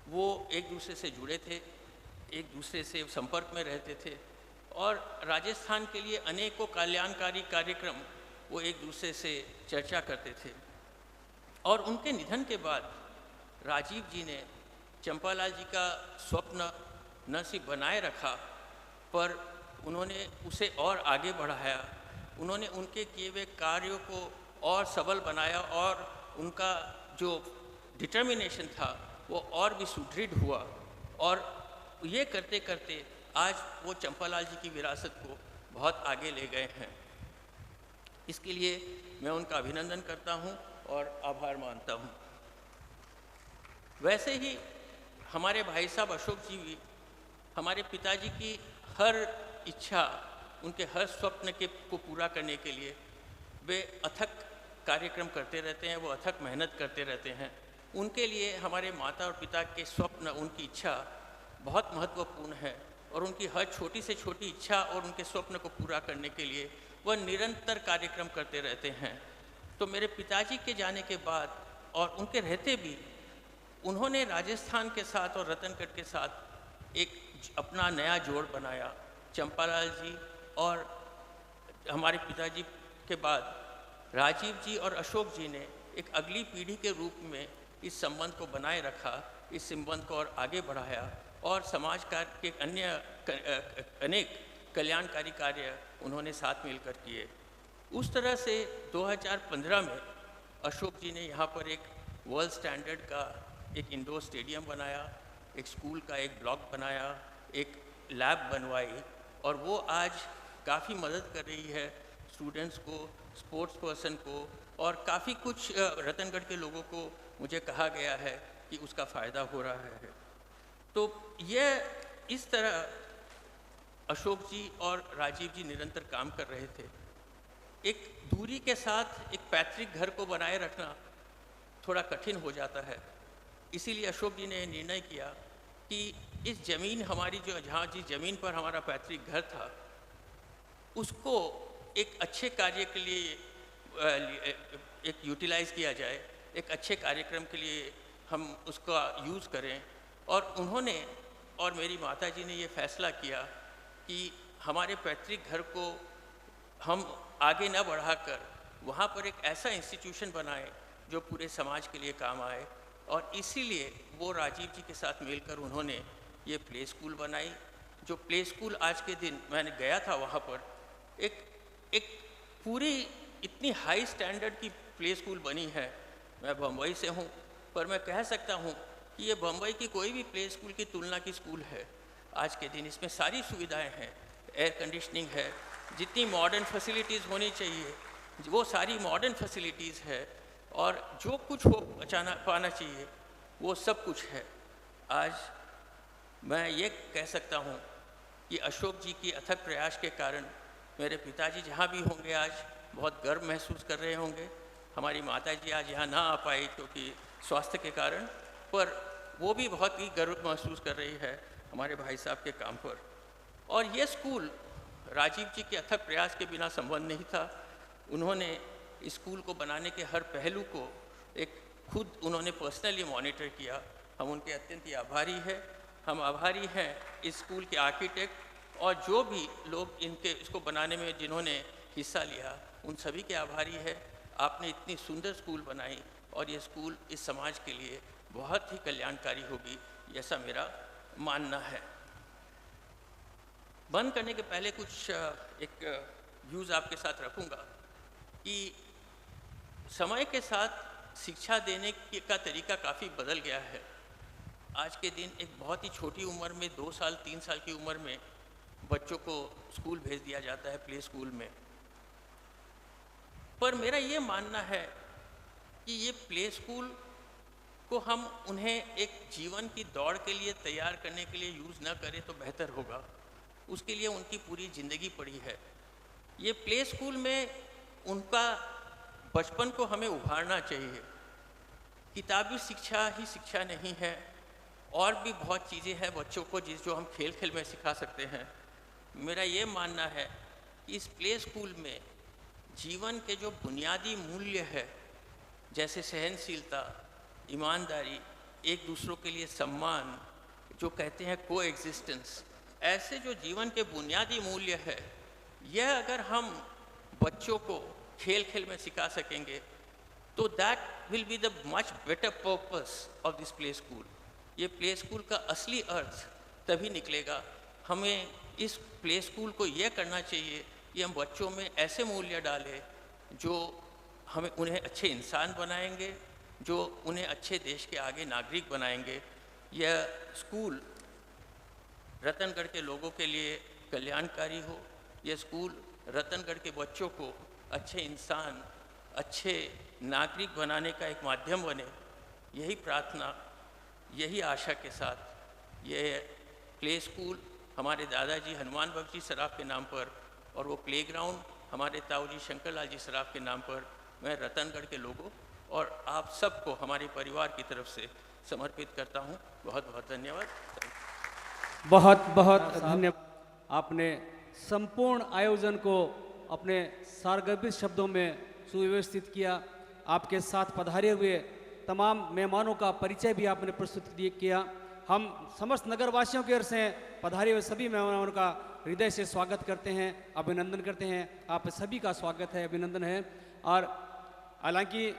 वो एक दूसरे से जुड़े थे, एक दूसरे से संपर्क में रहते थे और राजस्थान के लिए अनेकों कल्याणकारी कार्यक्रम वो एक दूसरे से चर्चा करते थे। और उनके निधन के बाद राजीव जी ने चंपालाल जी का स्वप्न न सिर्फ बनाए रखा, पर उन्होंने उसे और आगे बढ़ाया। उन्होंने उनके किए हुए कार्यों को और सबल बनाया और उनका जो डिटर्मिनेशन था वो और भी सुदृढ़ हुआ। और ये करते करते आज वो चंपालाल जी की विरासत को बहुत आगे ले गए हैं। इसके लिए मैं उनका अभिनंदन करता हूँ और आभार मानता हूँ। वैसे ही हमारे भाई साहब अशोक जी भी हमारे पिताजी की हर इच्छा, उनके हर स्वप्न को पूरा करने के लिए वे अथक कार्यक्रम करते रहते हैं, वो अथक मेहनत करते रहते हैं। उनके लिए हमारे माता और पिता के स्वप्न, उनकी इच्छा बहुत महत्वपूर्ण है और उनकी हर छोटी से छोटी इच्छा और उनके स्वप्न को पूरा करने के लिए वह निरंतर कार्यक्रम करते रहते हैं। तो मेरे पिताजी के जाने के बाद और उनके रहते भी उन्होंने राजस्थान के साथ और रतनगढ़ के साथ एक अपना नया जोड़ बनाया। चंपालाल जी और हमारे पिताजी के बाद राजीव जी और अशोक जी ने एक अगली पीढ़ी के रूप में इस संबंध को बनाए रखा, इस संबंध को और आगे बढ़ाया और समाज कार्य के अनेक कल्याणकारी कार्य उन्होंने साथ मिलकर किए। उस तरह से 2015 में अशोक जी ने यहाँ पर एक वर्ल्ड स्टैंडर्ड का एक इंडोर स्टेडियम बनाया, एक स्कूल का एक ब्लॉक बनाया, एक लैब बनवाई और वो आज काफ़ी मदद कर रही है स्टूडेंट्स को, स्पोर्ट्स पर्सन को और काफ़ी कुछ रतनगढ़ के लोगों को मुझे कहा गया है कि उसका फ़ायदा हो रहा है। तो यह इस तरह अशोक जी और राजीव जी निरंतर काम कर रहे थे। एक दूरी के साथ एक पैतृक घर को बनाए रखना थोड़ा कठिन हो जाता है, इसीलिए अशोक जी ने निर्णय किया कि इस ज़मीन हमारी जिस ज़मीन पर हमारा पैतृक घर था उसको एक अच्छे कार्य के लिए एक यूटिलाइज़ किया जाए, एक अच्छे कार्यक्रम के लिए हम उसका यूज़ करें। और उन्होंने और मेरी माताजी ने ये फैसला किया कि हमारे पैतृक घर को हम आगे न बढ़ाकर वहाँ पर एक ऐसा इंस्टीट्यूशन बनाएं जो पूरे समाज के लिए काम आए। और इसीलिए वो राजीव जी के साथ मिलकर उन्होंने ये प्ले स्कूल बनाई, जो प्ले स्कूल आज के दिन मैंने गया था वहाँ पर एक पूरी इतनी हाई स्टैंडर्ड की प्ले स्कूल बनी है। मैं बम्बई से हूँ पर मैं कह सकता हूँ कि ये बम्बई की कोई भी प्ले स्कूल की तुलना की स्कूल है आज के दिन। इसमें सारी सुविधाएं हैं, एयर कंडीशनिंग है, जितनी मॉडर्न फैसिलिटीज़ होनी चाहिए वो सारी मॉडर्न फैसिलिटीज़ है और जो कुछ हो पाना चाहिए वो सब कुछ है। आज मैं ये कह सकता हूँ कि अशोक जी की अथक प्रयास के कारण मेरे पिताजी जहाँ भी होंगे आज बहुत गर्व महसूस कर रहे होंगे हमारी माता जी आज यहाँ ना आ पाई क्योंकि स्वास्थ्य के कारण, पर वो भी बहुत ही गर्व महसूस कर रही है हमारे भाई साहब के काम पर। और ये स्कूल राजीव जी के अथक प्रयास के बिना संभव नहीं था। उन्होंने स्कूल को बनाने के हर पहलू को खुद उन्होंने पर्सनली मॉनिटर किया। हम उनके अत्यंत आभारी हैं। हम आभारी हैं इस स्कूल के आर्किटेक्ट और जो भी लोग इसको बनाने में जिन्होंने हिस्सा लिया, उन सभी के आभारी है। आपने इतनी सुंदर स्कूल बनाई और ये स्कूल इस समाज के लिए बहुत ही कल्याणकारी होगी, ऐसा मेरा मानना है। बंद करने के पहले कुछ एक व्यूज़ आपके साथ रखूँगा कि समय के साथ शिक्षा देने का तरीका काफ़ी बदल गया है। आज के दिन एक बहुत ही छोटी उम्र में 2 साल 3 साल की उम्र में बच्चों को स्कूल भेज दिया जाता है, प्ले स्कूल में। पर मेरा ये मानना है कि ये प्ले स्कूल को हम उन्हें एक जीवन की दौड़ के लिए तैयार करने के लिए यूज़ न करें तो बेहतर होगा। उसके लिए उनकी पूरी ज़िंदगी पड़ी है। ये प्ले स्कूल में उनका बचपन को हमें उभारना चाहिए। किताबी शिक्षा ही शिक्षा नहीं है, और भी बहुत चीज़ें हैं बच्चों को जो हम खेल खेल में सिखा सकते हैं। मेरा ये मानना है कि इस प्ले स्कूल में जीवन के जो बुनियादी मूल्य है, जैसे सहनशीलता, ईमानदारी, एक दूसरों के लिए सम्मान, जो कहते हैं को एग्जिस्टेंस, ऐसे जो जीवन के बुनियादी मूल्य है, यह अगर हम बच्चों को खेल खेल में सिखा सकेंगे तो that will be the much better purpose of this play school. ये प्ले स्कूल का असली अर्थ तभी निकलेगा। हमें इस प्ले स्कूल को यह करना चाहिए कि हम बच्चों में ऐसे मूल्य डालें जो हमें उन्हें अच्छे इंसान बनाएंगे, जो उन्हें अच्छे देश के आगे नागरिक बनाएंगे। यह स्कूल रतनगढ़ के लोगों के लिए कल्याणकारी हो। यह स्कूल रतनगढ़ के बच्चों को अच्छे इंसान, अच्छे नागरिक बनाने का एक माध्यम बने। यही प्रार्थना, यही आशा के साथ ये प्ले स्कूल हमारे दादाजी हनुमान बख्शी सराफ के नाम पर और वो प्लेग्राउंड हमारे ताऊजी शंकरलाल जी सराफ के नाम पर मैं रतनगढ़ के लोगों और आप सबको हमारे परिवार की तरफ से समर्पित करता हूँ। बहुत बहुत धन्यवाद। बहुत बहुत धन्यवाद। आपने संपूर्ण आयोजन को अपने सारगर्भित शब्दों में सुव्यवस्थित किया। आपके साथ पधारे हुए तमाम मेहमानों का परिचय भी आपने प्रस्तुत किया। हम समस्त नगरवासियों की ओर से पधारे हुए सभी मेहमानों का हृदय से स्वागत करते हैं, अभिनंदन करते हैं। आप सभी का स्वागत है, अभिनंदन है। और हालांकि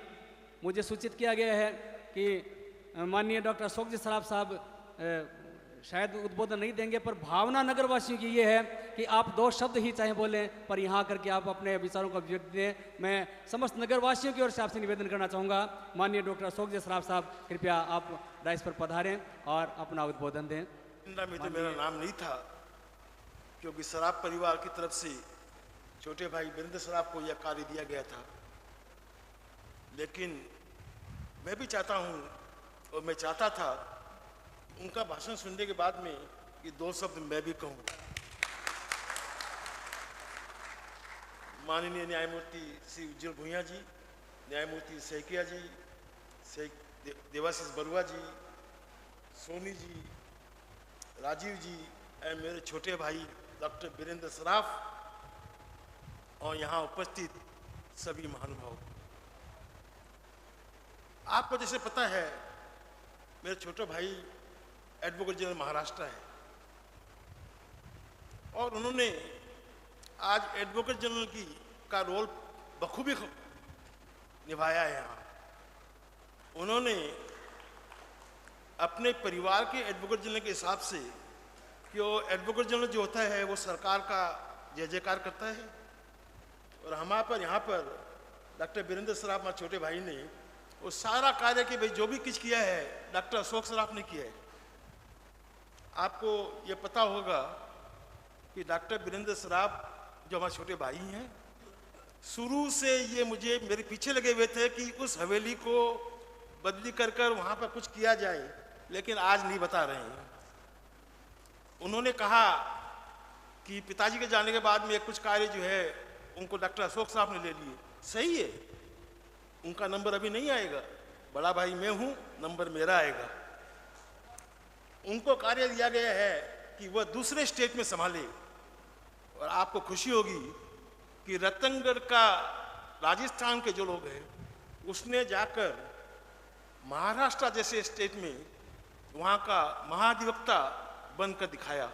मुझे सूचित किया गया है कि माननीय डॉक्टर अशोक जी सराफ साहब शायद उद्बोधन नहीं देंगे, पर भावना नगरवासियों की ये है कि आप 2 शब्द ही चाहे बोलें, पर यहाँ करके आप अपने विचारों का व्यक्त दें। मैं समस्त नगरवासियों की ओर से आपसे निवेदन करना चाहूँगा, माननीय डॉक्टर अशोक जी सराफ साहब कृपया आप डाइस पर पधारें और अपना उद्बोधन दें। में तो मेरा नाम नहीं था, क्योंकि सराफ परिवार की तरफ से छोटे भाई वीरेंद्र सराफ को यह कार्य दिया गया था। लेकिन मैं भी चाहता हूँ और मैं चाहता था उनका भाषण सुनने के बाद में ये 2 शब्द मैं भी कहूँ। माननीय न्यायमूर्ति श्री उज्जवल भुइयां जी, न्यायमूर्ति सैकिया जी, देवाशीष बरुआ जी, सोनी जी, राजीव जी और मेरे छोटे भाई डॉक्टर वीरेंद्र सराफ और यहाँ उपस्थित सभी महानुभाव, आपको जैसे पता है मेरे छोटे भाई एडवोकेट जनरल महाराष्ट्र है और उन्होंने आज एडवोकेट जनरल का रोल बखूबी निभाया है। यहाँ उन्होंने अपने परिवार के एडवोकेट जनरल के हिसाब से कि वो एडवोकेट जनरल जो होता है वो सरकार का जय जयकार करता है, और हमारे पर यहाँ पर डॉक्टर वीरेंद्र सराफ हमारे छोटे भाई ने वो सारा कार्य कि भाई जो भी कुछ किया है डॉक्टर अशोक सराफ ने किया है। आपको ये पता होगा कि डॉक्टर वीरेंद्र सराफ जो हमारे छोटे भाई हैं, शुरू से ये मुझे मेरे पीछे लगे हुए थे कि उस हवेली को बदली कर कर वहाँ पर कुछ किया जाए, लेकिन आज नहीं बता रहे हैं। उन्होंने कहा कि पिताजी के जाने के बाद में कुछ कार्य जो है उनको डॉक्टर अशोक साहब ने ले लिए। सही है, उनका नंबर अभी नहीं आएगा, बड़ा भाई मैं हूं, नंबर मेरा आएगा। उनको कार्य दिया गया है कि वह दूसरे स्टेट में संभाले। और आपको खुशी होगी कि रतनगढ़ का राजस्थान के जो लोग हैं उसने जाकर महाराष्ट्र जैसे स्टेट में वहां का महाधिवक्ता बनकर दिखाया।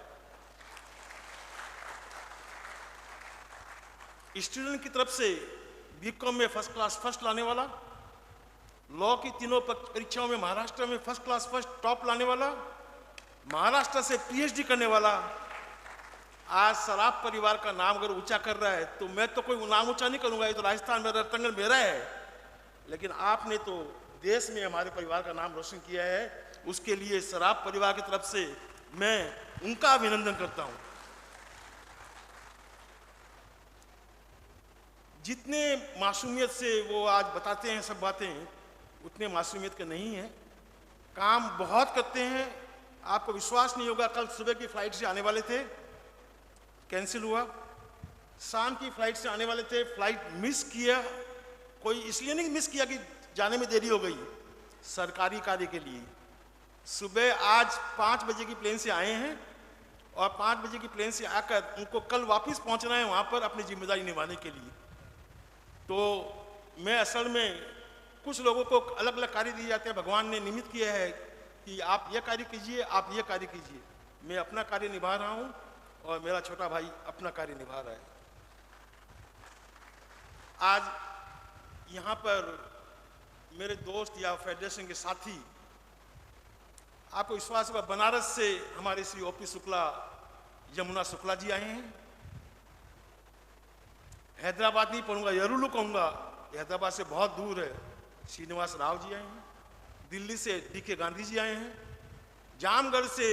स्टूडेंट की तरफ से बीकॉम में फर्स्ट क्लास फर्स्ट लाने वाला, लॉ की तीनों परीक्षाओं में महाराष्ट्र में फर्स्ट क्लास फर्स्ट टॉप लाने वाला, महाराष्ट्र से पीएचडी करने वाला आज सराफ परिवार का नाम अगर ऊंचा कर रहा है तो मैं तो कोई नाम ऊंचा नहीं करूंगा, ये तो राजस्थान में रतनगढ़ मेरा है। लेकिन आपने तो देश में हमारे परिवार का नाम रोशन किया है, उसके लिए सराफ परिवार की तरफ से मैं उनका अभिनंदन करता हूं। जितने मासूमियत से वो आज बताते हैं सब बातें, उतने मासूमियत के नहीं है, काम बहुत करते हैं। आपको विश्वास नहीं होगा, कल सुबह की फ्लाइट से आने वाले थे, कैंसिल हुआ, शाम की फ्लाइट से आने वाले थे, फ्लाइट मिस किया। कोई इसलिए नहीं मिस किया कि जाने में देरी हो गई, सरकारी कार्य के लिए। सुबह आज 5 बजे की प्लेन से आए हैं और 5 बजे की प्लेन से आकर उनको कल वापस पहुंचना है वहां पर अपनी जिम्मेदारी निभाने के लिए। तो मैं असल में कुछ लोगों को अलग अलग कार्य दिए जाते हैं, भगवान ने निमित्त किया है कि आप ये कार्य कीजिए, आप ये कार्य कीजिए। मैं अपना कार्य निभा रहा हूं और मेरा छोटा भाई अपना कार्य निभा रहा है। आज यहाँ पर मेरे दोस्त या फेडरेशन के साथी, आपको विश्वास होगा बनारस से हमारे श्री ओपी शुक्ला, यमुना शुक्ला जी आए हैं। हैदराबाद नहीं पढ़ूंगा, यरूलू कहूंगा, हैदराबाद से बहुत दूर है, श्रीनिवास राव जी आए हैं। दिल्ली से डीके गांधी जी आए हैं। जामगढ़ से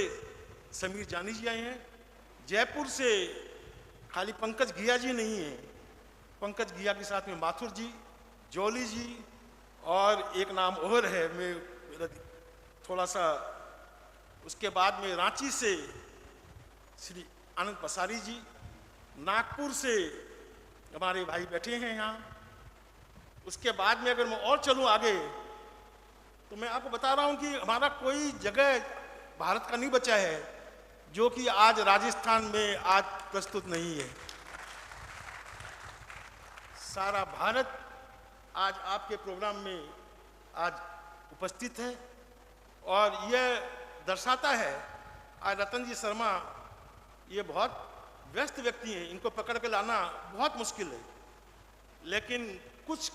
समीर जानी जी आए हैं। जयपुर से खाली पंकज घिया जी नहीं है, पंकज घिया के साथ में माथुर जी, जोली जी और एक नाम और है, मैं मेरा थोड़ा सा। उसके बाद में रांची से श्री आनंद पसारी जी, नागपुर से हमारे भाई बैठे हैं यहाँ। उसके बाद में अगर मैं और चलूँ आगे तो मैं आपको बता रहा हूँ कि हमारा कोई जगह भारत का नहीं बचा है जो कि आज राजस्थान में आज प्रस्तुत नहीं है। सारा भारत आज आपके प्रोग्राम में आज उपस्थित है और यह दर्शाता है, आज रतन जी शर्मा ये बहुत व्यस्त व्यक्ति हैं, इनको पकड़ के लाना बहुत मुश्किल है, लेकिन कुछ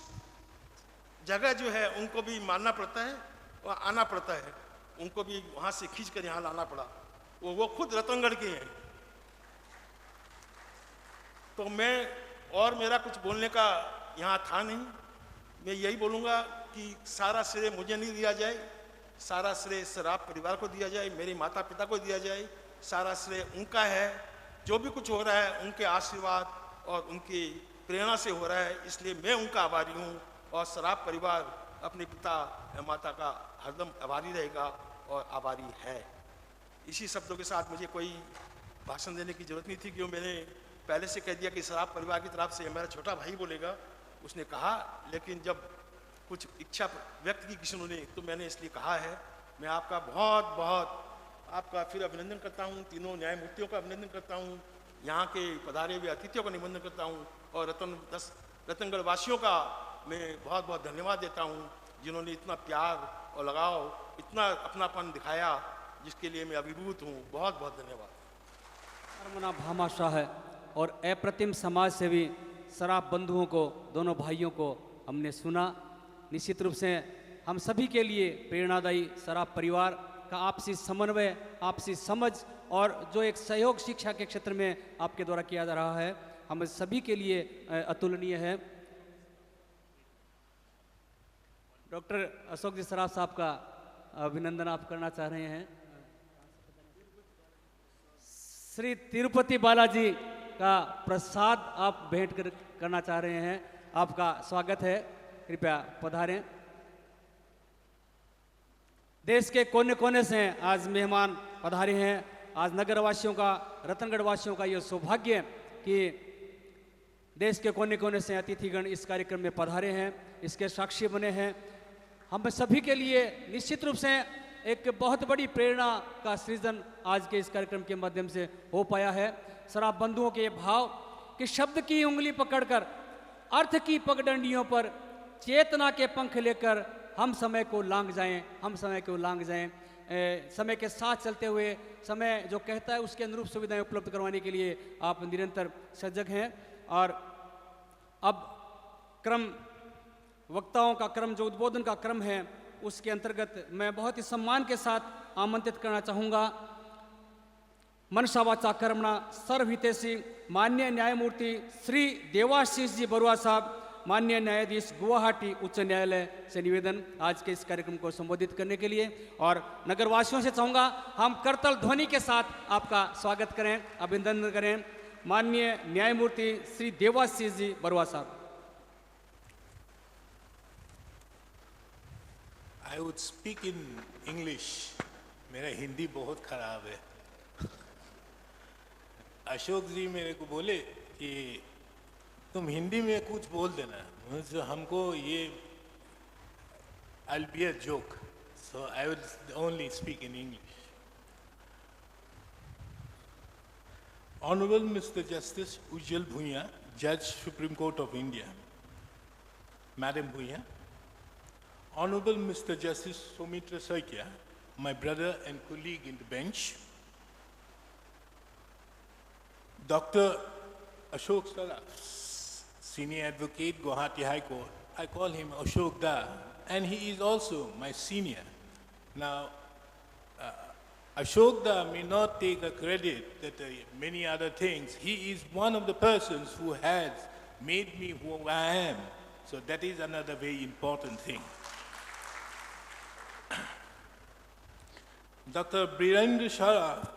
जगह जो है उनको भी मानना पड़ता है और आना पड़ता है। उनको भी वहाँ से खींच कर यहाँ लाना पड़ा, वो खुद रतनगढ़ के हैं। तो मैं और मेरा कुछ बोलने का यहाँ था नहीं, मैं यही बोलूँगा कि सारा श्रेय मुझे नहीं दिया जाए, सारा श्रेय सराफ परिवार को दिया जाए, मेरे माता पिता को दिया जाए। सारा श्रेय उनका है, जो भी कुछ हो रहा है उनके आशीर्वाद और उनकी प्रेरणा से हो रहा है, इसलिए मैं उनका आभारी हूँ। और सराफ परिवार अपने पिता या माता का हरदम आभारी रहेगा और आभारी है। इसी शब्दों के साथ मुझे कोई भाषण देने की जरूरत नहीं थी, क्यों मैंने पहले से कह दिया कि सराफ परिवार की तरफ से मेरा छोटा भाई बोलेगा, उसने कहा। लेकिन जब कुछ इच्छा व्यक्त की किसी ने तो मैंने इसलिए कहा है। मैं आपका बहुत बहुत आपका फिर अभिनंदन करता हूँ, तीनों न्यायमूर्तियों का अभिनंदन करता हूँ, यहाँ के पधारे हुए अतिथियों का निबंधन करता हूँ और रतनगढ़ वासियों का मैं बहुत बहुत धन्यवाद देता हूँ, जिन्होंने इतना प्यार और लगाव, इतना अपनापन दिखाया, जिसके लिए मैं अभिभूत हूँ। बहुत बहुत धन्यवाद। कर्मणा भामाशाह है और अप्रतिम समाज सेवी सराफ बंधुओं को, दोनों भाइयों को हमने सुना। निश्चित रूप से हम सभी के लिए प्रेरणादायी सराफ परिवार का आपसी समन्वय, आपसी समझ और जो एक सहयोग शिक्षा के क्षेत्र में आपके द्वारा किया जा रहा है, हम सभी के लिए अतुलनीय है। डॉक्टर अशोक जी सराफ साहब का अभिनंदन आप करना चाह रहे हैं। श्री तिरुपति बालाजी का प्रसाद आप भेंट करना चाह रहे हैं, आपका स्वागत है, कृपया पधारें। देश के कोने कोने से आज मेहमान पधारे हैं। आज नगरवासियों का, रतनगढ़ वासियों का यह सौभाग्य कि देश के कोने कोने से अतिथिगण इस कार्यक्रम में पधारे हैं, इसके साक्षी बने हैं। हम सभी के लिए निश्चित रूप से एक बहुत बड़ी प्रेरणा का सृजन आज के इस कार्यक्रम के माध्यम से हो पाया है। शराब बंधुओं के ये भाव कि शब्द की उंगली पकड़कर अर्थ की पगडंडियों पर चेतना के पंख लेकर हम समय को लांघ जाएं, हम समय को लांघ जाएं। समय के साथ चलते हुए समय जो कहता है उसके अनुरूप सुविधाएं उपलब्ध करवाने के लिए आप निरंतर सजग हैं। और अब क्रम वक्ताओं का क्रम, जो उद्बोधन का क्रम है, उसके अंतर्गत मैं बहुत ही सम्मान के साथ आमंत्रित करना चाहूँगा मनसा वाचा कर्मणा सर्वहितैषी माननीय न्यायमूर्ति श्री देवाशीष जी बरुआ साहब, माननीय न्यायाधीश गुवाहाटी उच्च न्यायालय से निवेदन आज के इस कार्यक्रम को संबोधित करने के लिए। और नगरवासियों से चाहूँगा हम करतल ध्वनि के साथ आपका स्वागत करें, अभिनंदन करें। माननीय न्यायमूर्ति श्री देवाशीष जी बरुआ साहब। I would speak in English. मेरा हिंदी बहुत खराब है। अशोक जी मेरे को बोले कि तुम हिंदी में कुछ बोल देना, मुझे हमको ये I'll be a joke, so I will only speak in English. Honorable Mr. Justice Ujjwal Bhuiyan, Judge Supreme Court of India, Madam Bhuiyan, Honorable Mr. Justice Soumitra Saikia, my brother and colleague in the bench, Dr. Ashok Saraf, Senior Advocate, Guwahati High Court. I call him Ashok Da, and he is also my senior. Now, Ashok Da may not take a credit that many other things. He is one of the persons who has made me who I am. So that is another very important thing. Dr. Birendra Saraf,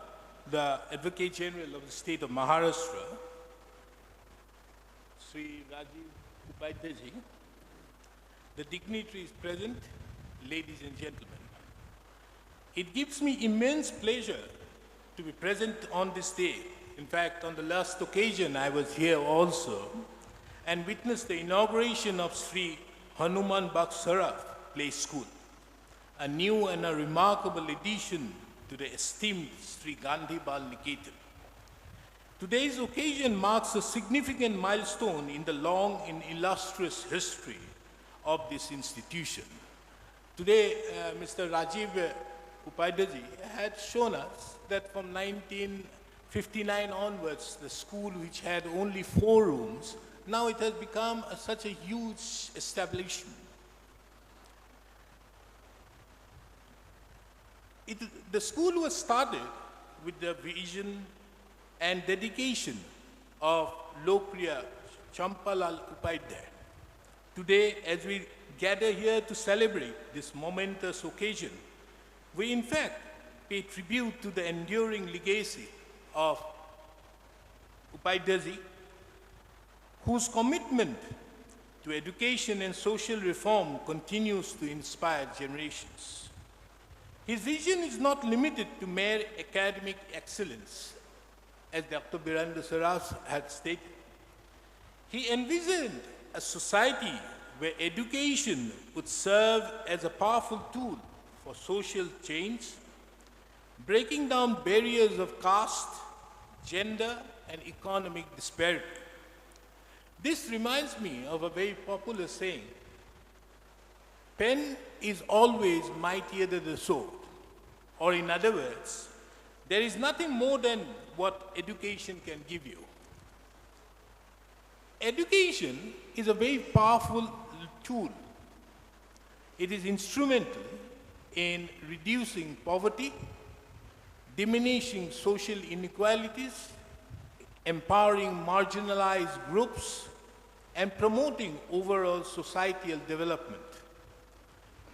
the Advocate General of the state of Maharashtra, Sri Rajiv Upadhyay, the dignitaries present, ladies and gentlemen. It gives me immense pleasure to be present on this day. In fact, on the last occasion, I was here also and witnessed the inauguration of Sri Hanuman Bagh Saraf Play School, a new and a remarkable addition to the esteemed Sri Gandhi Bal Niketan. Today's occasion marks a significant milestone in the long and illustrious history of this institution. Today, Mr. Rajiv Upadhyay had shown us that from 1959 onwards, the school, which had only 4 rooms, now it has become such a huge establishment. The school was started with the vision and dedication of Lokpriya Champalal Upadhyay. Today, as we gather here to celebrate this momentous occasion, we in fact pay tribute to the enduring legacy of Upadhyay, whose commitment to education and social reform continues to inspire generations. His vision is not limited to mere academic excellence, as Dr. Birendra Saraf had stated. He envisioned a society where education would serve as a powerful tool for social change, breaking down barriers of caste, gender, and economic disparity. This reminds me of a very popular saying: pen is always mightier than the sword. Or in other words, there is nothing more than what education can give you. Education is a very powerful tool. It is instrumental in reducing poverty, diminishing social inequalities, empowering marginalized groups, and promoting overall societal development.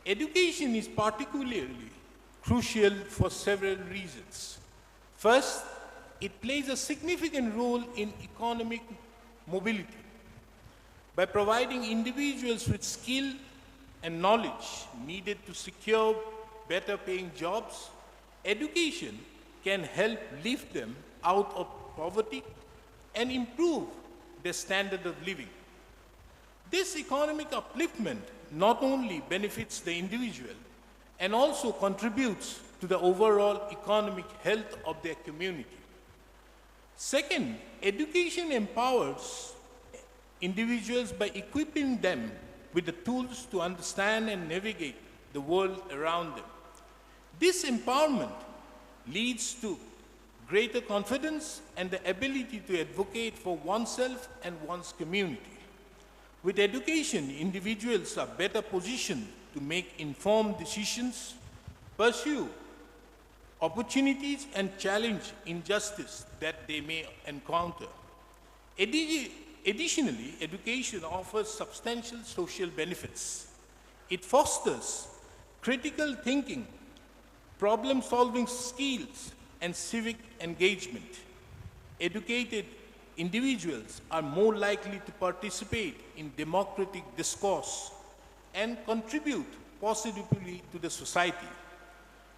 Education is particularly crucial for several reasons. First, it plays a significant role in economic mobility. By providing individuals with skill and knowledge needed to secure better paying jobs, education can help lift them out of poverty and improve their standard of living. This economic upliftment not only benefits the individual and also contributes to the overall economic health of their community. Second, education empowers individuals by equipping them with the tools to understand and navigate the world around them. This empowerment leads to greater confidence and the ability to advocate for oneself and one's community. With education, individuals are better positioned to make informed decisions, pursue opportunities, and challenge injustice that they may encounter. Additionally, education offers substantial social benefits. It fosters critical thinking, problem-solving skills, and civic engagement. Educated individuals are more likely to participate in democratic discourse and contribute positively to the society.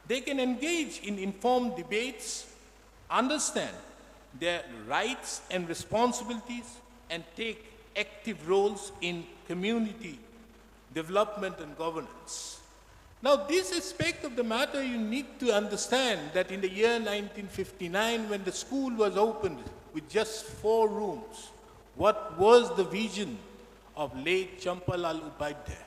They can engage in informed debates, understand their rights and responsibilities, and take active roles in community development and governance. Now, this aspect of the matter, you need to understand that in the year 1959, when the school was opened with just 4 rooms, what was the vision of late Champalal Upadhyay?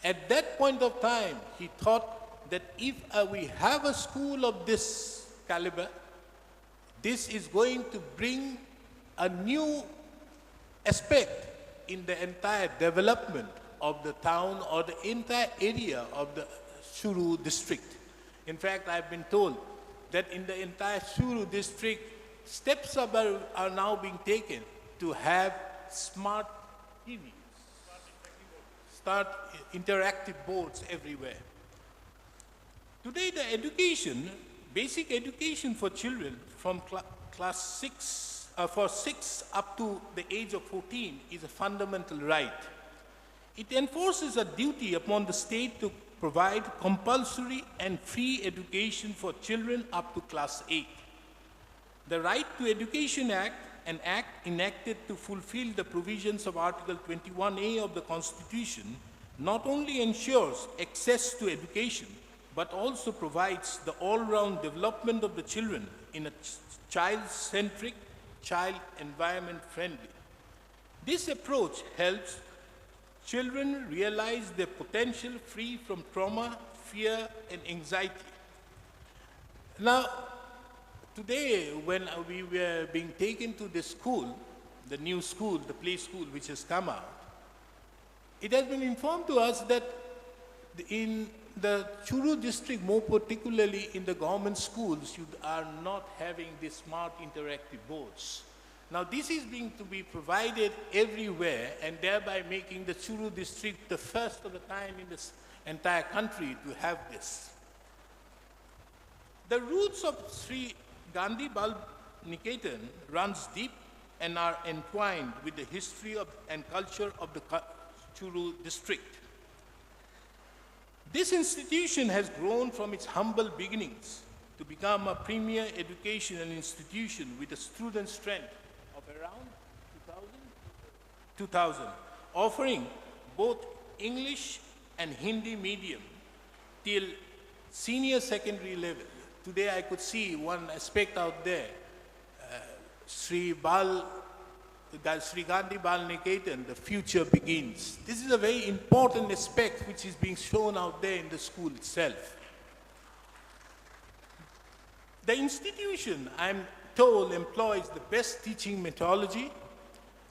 At that point of time, he thought that if we have a school of this caliber, this is going to bring a new aspect in the entire development of the town or the entire area of the Churu district. In fact, I've been told that in the entire Churu district, steps are now being taken to have smart TVs, start interactive boards everywhere. Today, the education, basic education for children from class 6, for 6 up to the age of 14 is a fundamental right. It enforces a duty upon the state to provide compulsory and free education for children up to class 8. The Right to Education Act, an act enacted to fulfill the provisions of Article 21A of the Constitution, not only ensures access to education, but also provides the all-round development of the children in a child-centric, child environment friendly. This approach helps children realize their potential free from trauma, fear, and anxiety. Now, today, when we were being taken to the school, the new school, the play school which has come out, it has been informed to us that in the Churu district, more particularly in the government schools, you are not having these smart interactive boards. Now, this is being to be provided everywhere, and thereby making the Churu district the first of the kind in this entire country to have this. The roots of Sri Gandhi Bal Niketan runs deep and are entwined with the history and culture of the Churu district. This institution has grown from its humble beginnings to become a premier educational institution with a student strength of around 2,000, offering both English and Hindi medium till senior secondary level. Today I could see one aspect out there, Sri Gandhi Bal Niketan, the future begins. This is a very important aspect which is being shown out there in the school itself. The institution, I'm told, employs the best teaching methodology,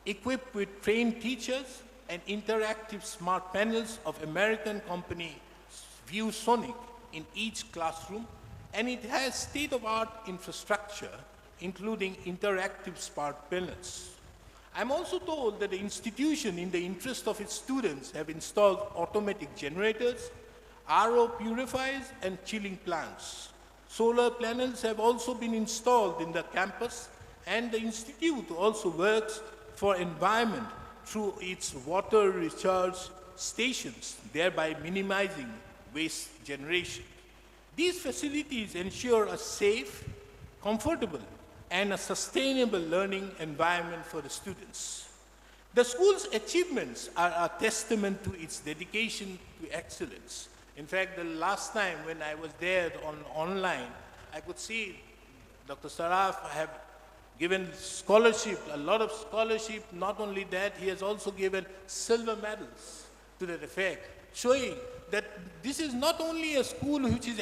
equipped with trained teachers and interactive smart panels of American company ViewSonic in each classroom, and it has state-of-art infrastructure, including interactive smart panels. I'm also told that the institution, in the interest of its students, have installed automatic generators, RO purifiers, and chilling plants. Solar panels have also been installed in the campus, and the institute also works for environment through its water recharge stations, thereby minimizing waste generation. These facilities ensure a safe, comfortable, and a sustainable learning environment for the students. The school's achievements are a testament to its dedication to excellence. In fact, the last time when I was there online, I could see Dr. Saraf have given scholarship, a lot of scholarship. Not only that, he has also given silver medals to that effect, showing that this is not only a school which is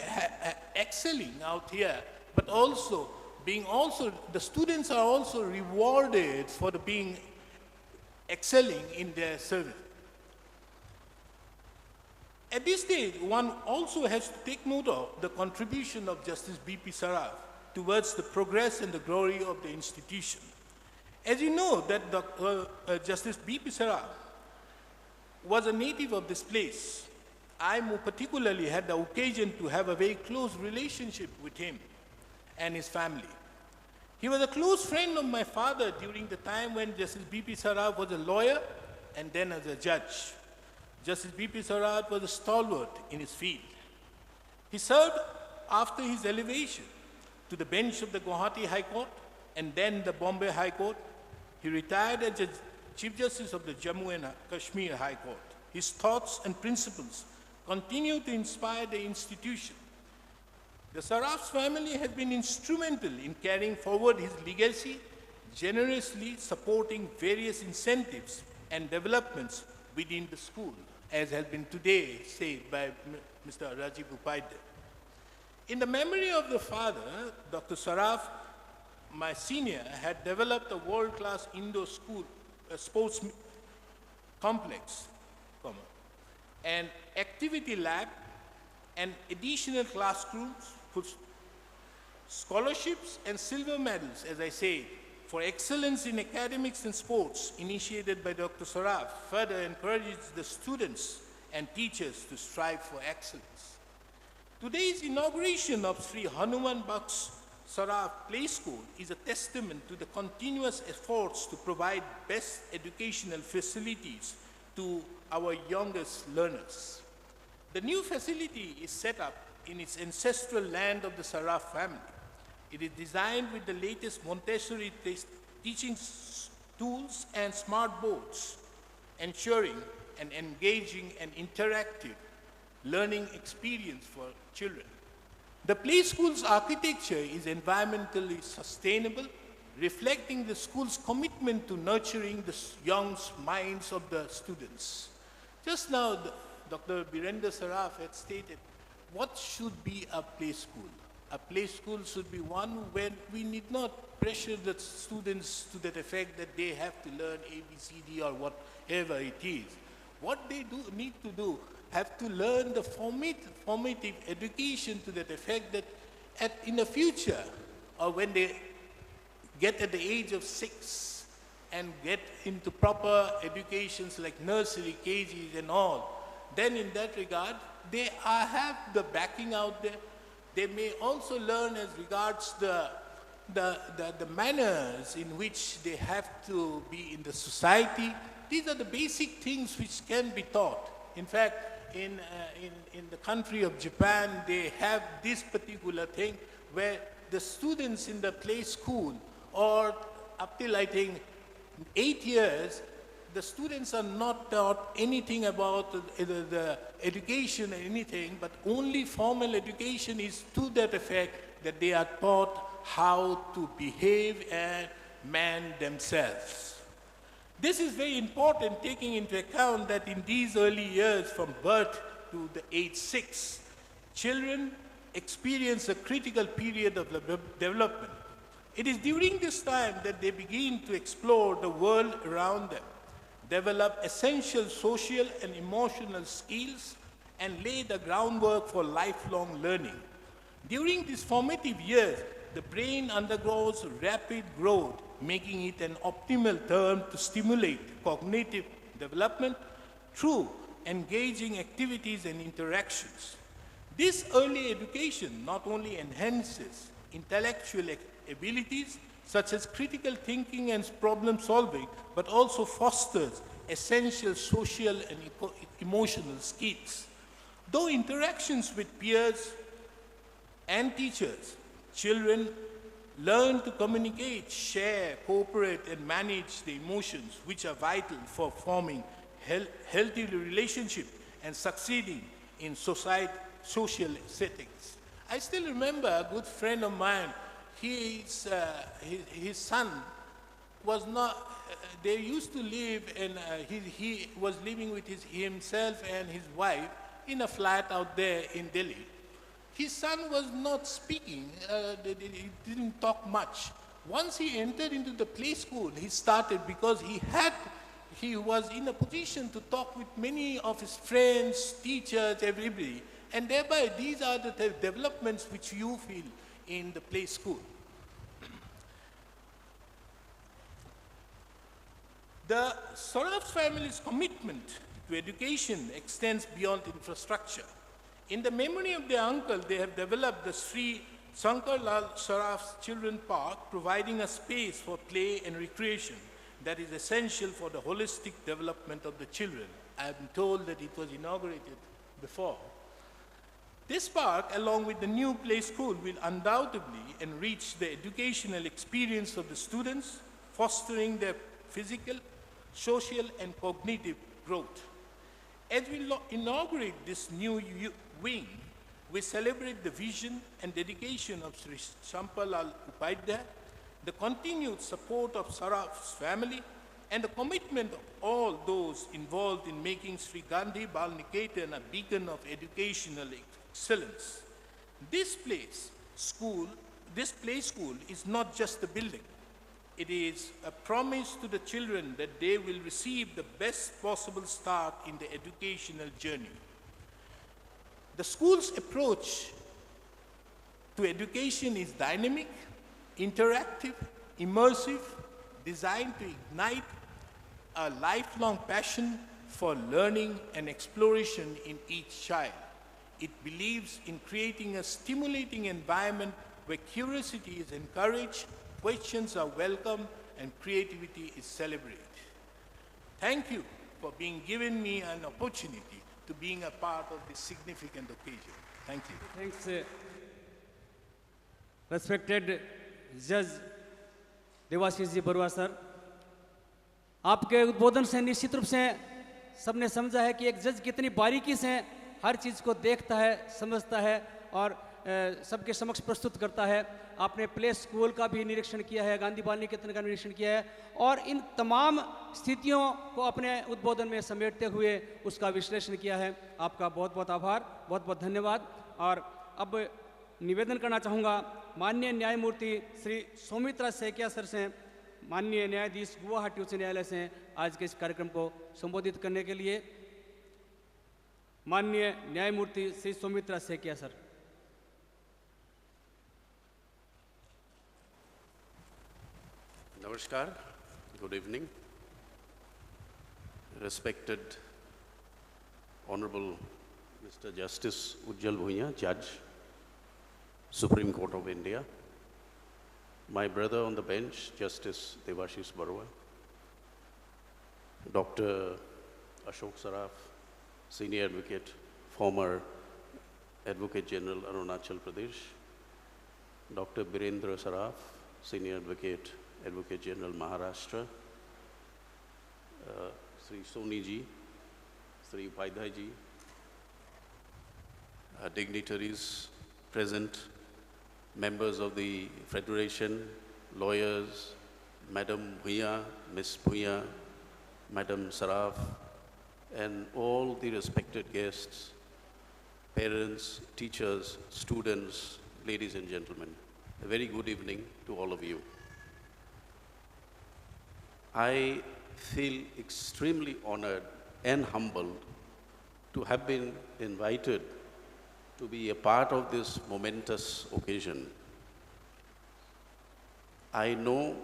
excelling out here, but also the students are also rewarded for being excelling in their service. At this stage, one also has to take note of the contribution of Justice B.P. Saraf towards the progress and the glory of the institution. As you know, that Justice B.P. Saraf was a native of this place. I more particularly had the occasion to have a very close relationship with him and his family. He was a close friend of my father during the time when Justice B.P. Saraf was a lawyer and then as a judge. Justice B.P. Saraf was a stalwart in his field. He served after his elevation to the bench of the Guwahati High Court and then the Bombay High Court. He retired as Chief Justice of the Jammu and Kashmir High Court. His thoughts and principles continue to inspire the institution. The Saraf's family has been instrumental in carrying forward his legacy, generously supporting various incentives and developments within the school, as has been today said by Mr. Rajiv Upadhyay. In the memory of the father, Dr. Saraf, my senior, had developed a world-class indoor school, sports complex, an activity lab, and additional classrooms for scholarships and silver medals, as I say, for excellence in academics and sports initiated by Dr. Saraf further encourages the students and teachers to strive for excellence. Today's inauguration of Sri Hanuman Baksh Saraf Play School is a testament to the continuous efforts to provide best educational facilities to our youngest learners. The new facility is set up in its ancestral land of the Saraf family. It is designed with the latest Montessori teaching tools and smart boards, ensuring an engaging and interactive learning experience for children. The play school's architecture is environmentally sustainable, reflecting the school's commitment to nurturing the young minds of the students. Just now, Dr. Birendra Saraf had stated, what should be a play school? A play school should be one where we need not pressure the students to that effect that they have to learn ABCD or whatever it is. What they need to do, have to learn the formative education to that effect that in the future, or when they get at the age of 6 and get into proper educations like nursery, KGs and all, then in that regard, they have the backing out there. They may also learn as regards the manners in which they have to be in the society. These are the basic things which can be taught. In fact, in the country of Japan, they have this particular thing where the students in the play school, or up till I think 8 years, the students are not taught anything about the education or anything, but only formal education is to that effect that they are taught how to behave and man themselves. This is very important, taking into account that in these early years from birth to the age 6, children experience a critical period of development. It is during this time that they begin to explore the world around them, develop essential social and emotional skills, and lay the groundwork for lifelong learning. During these formative years, the brain undergoes rapid growth, making it an optimal term to stimulate cognitive development through engaging activities and interactions. This early education not only enhances intellectual abilities such as critical thinking and problem solving, but also fosters essential social and emotional skills. Though interactions with peers and teachers, children learn to communicate, share, cooperate, and manage the emotions which are vital for forming healthy relationship and succeeding in social settings. I still remember a good friend of mine, his son was not, they used to live in, he was living with himself and his wife in a flat out there in Delhi. His son was not speaking, he didn't talk much. Once he entered into the play school, he started because he was in a position to talk with many of his friends, teachers, everybody. And thereby, these are the developments which you feel in the play school. The Saraf's family's commitment to education extends beyond infrastructure. In the memory of their uncle, they have developed the Sri Shankar Lal Saraf's Children's Park, providing a space for play and recreation that is essential for the holistic development of the children. I have been told that it was inaugurated before. This park, along with the new play school, will undoubtedly enrich the educational experience of the students, fostering their physical, social, and cognitive growth. As we inaugurate this new wing, we celebrate the vision and dedication of Sri Shampalal Upadhyay, the continued support of Saraf's family, and the commitment of all those involved in making Sri Gandhi Bal Niketan a beacon of educational excellence. This play school is not just a building. It is a promise to the children that they will receive the best possible start in the educational journey. The school's approach to education is dynamic, interactive, immersive, designed to ignite a lifelong passion for learning and exploration in each child. It believes in creating a stimulating environment where curiosity is encouraged, questions are welcomed, and creativity is celebrated. Thank you for being given me an opportunity to being a part of this significant occasion. Thank you. Thanks, respected Judge Debashish ji Barua sir, आपके उद्बोधन से निश्चित रूप से सबने समझा है कि एक जज कितनी बारीकी से हर चीज़ को देखता है, समझता है और सबके समक्ष प्रस्तुत करता है। आपने प्ले स्कूल का भी निरीक्षण किया है, गांधी बाल निकेतन का निरीक्षण किया है और इन तमाम स्थितियों को अपने उद्बोधन में समेटते हुए उसका विश्लेषण किया है। आपका बहुत बहुत आभार, बहुत बहुत धन्यवाद। और अब निवेदन करना चाहूँगा माननीय न्यायमूर्ति श्री सौमित्रा सैकिया सर से, माननीय न्यायाधीश गुवाहाटी उच्च न्यायालय से आज के इस कार्यक्रम को संबोधित करने के लिए माननीय न्यायमूर्ति Shri Soumitra Saikia sir. Namaskar, good evening. Respected Honorable Mr. Justice Ujjwal Bhuiya, Judge, Supreme Court of India, my brother on the bench, Justice Debashish Barua, Dr. Ashok Saraf, Senior Advocate, former Advocate General Arunachal Pradesh, Dr. Birendra Saraf, Senior Advocate, Advocate General Maharashtra, Sri Soni ji, Sri Upadhyay ji, dignitaries present, members of the Federation, lawyers, Madam Bhuiya, Miss Bhuiya, Madam Saraf, and all the respected guests, parents, teachers, students, ladies and gentlemen. A very good evening to all of you. I feel extremely honored and humbled to have been invited to be a part of this momentous occasion. I know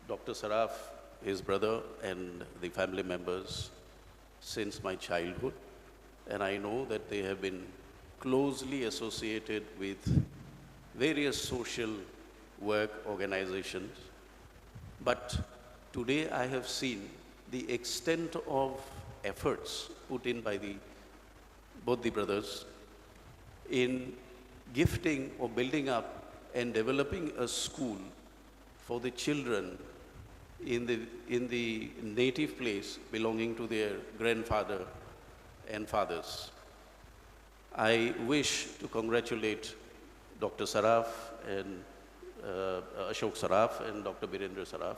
Dr. Saraf, his brother, and the family members since my childhood, and I know that they have been closely associated with various social work organizations. But today I have seen the extent of efforts put in by both the brothers in gifting or building up and developing a school for the children in the native place belonging to their grandfather and fathers. I wish to congratulate Dr. Saraf and Ashok Saraf and Dr. Birendra Saraf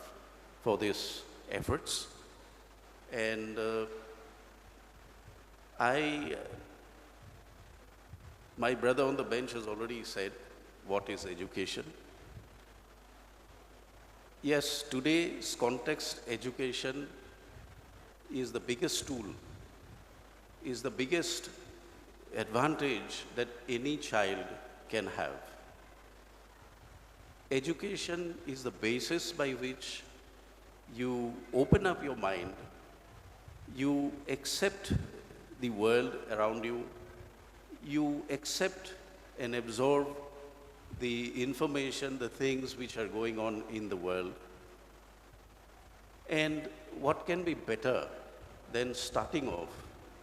for these efforts. And my brother on the bench has already said what is education. Yes, today's context, education is the biggest tool, is the biggest advantage that any child can have. Education is the basis by which you open up your mind, you accept the world around you, you accept and absorb the information, the things which are going on in the world. And what can be better than starting off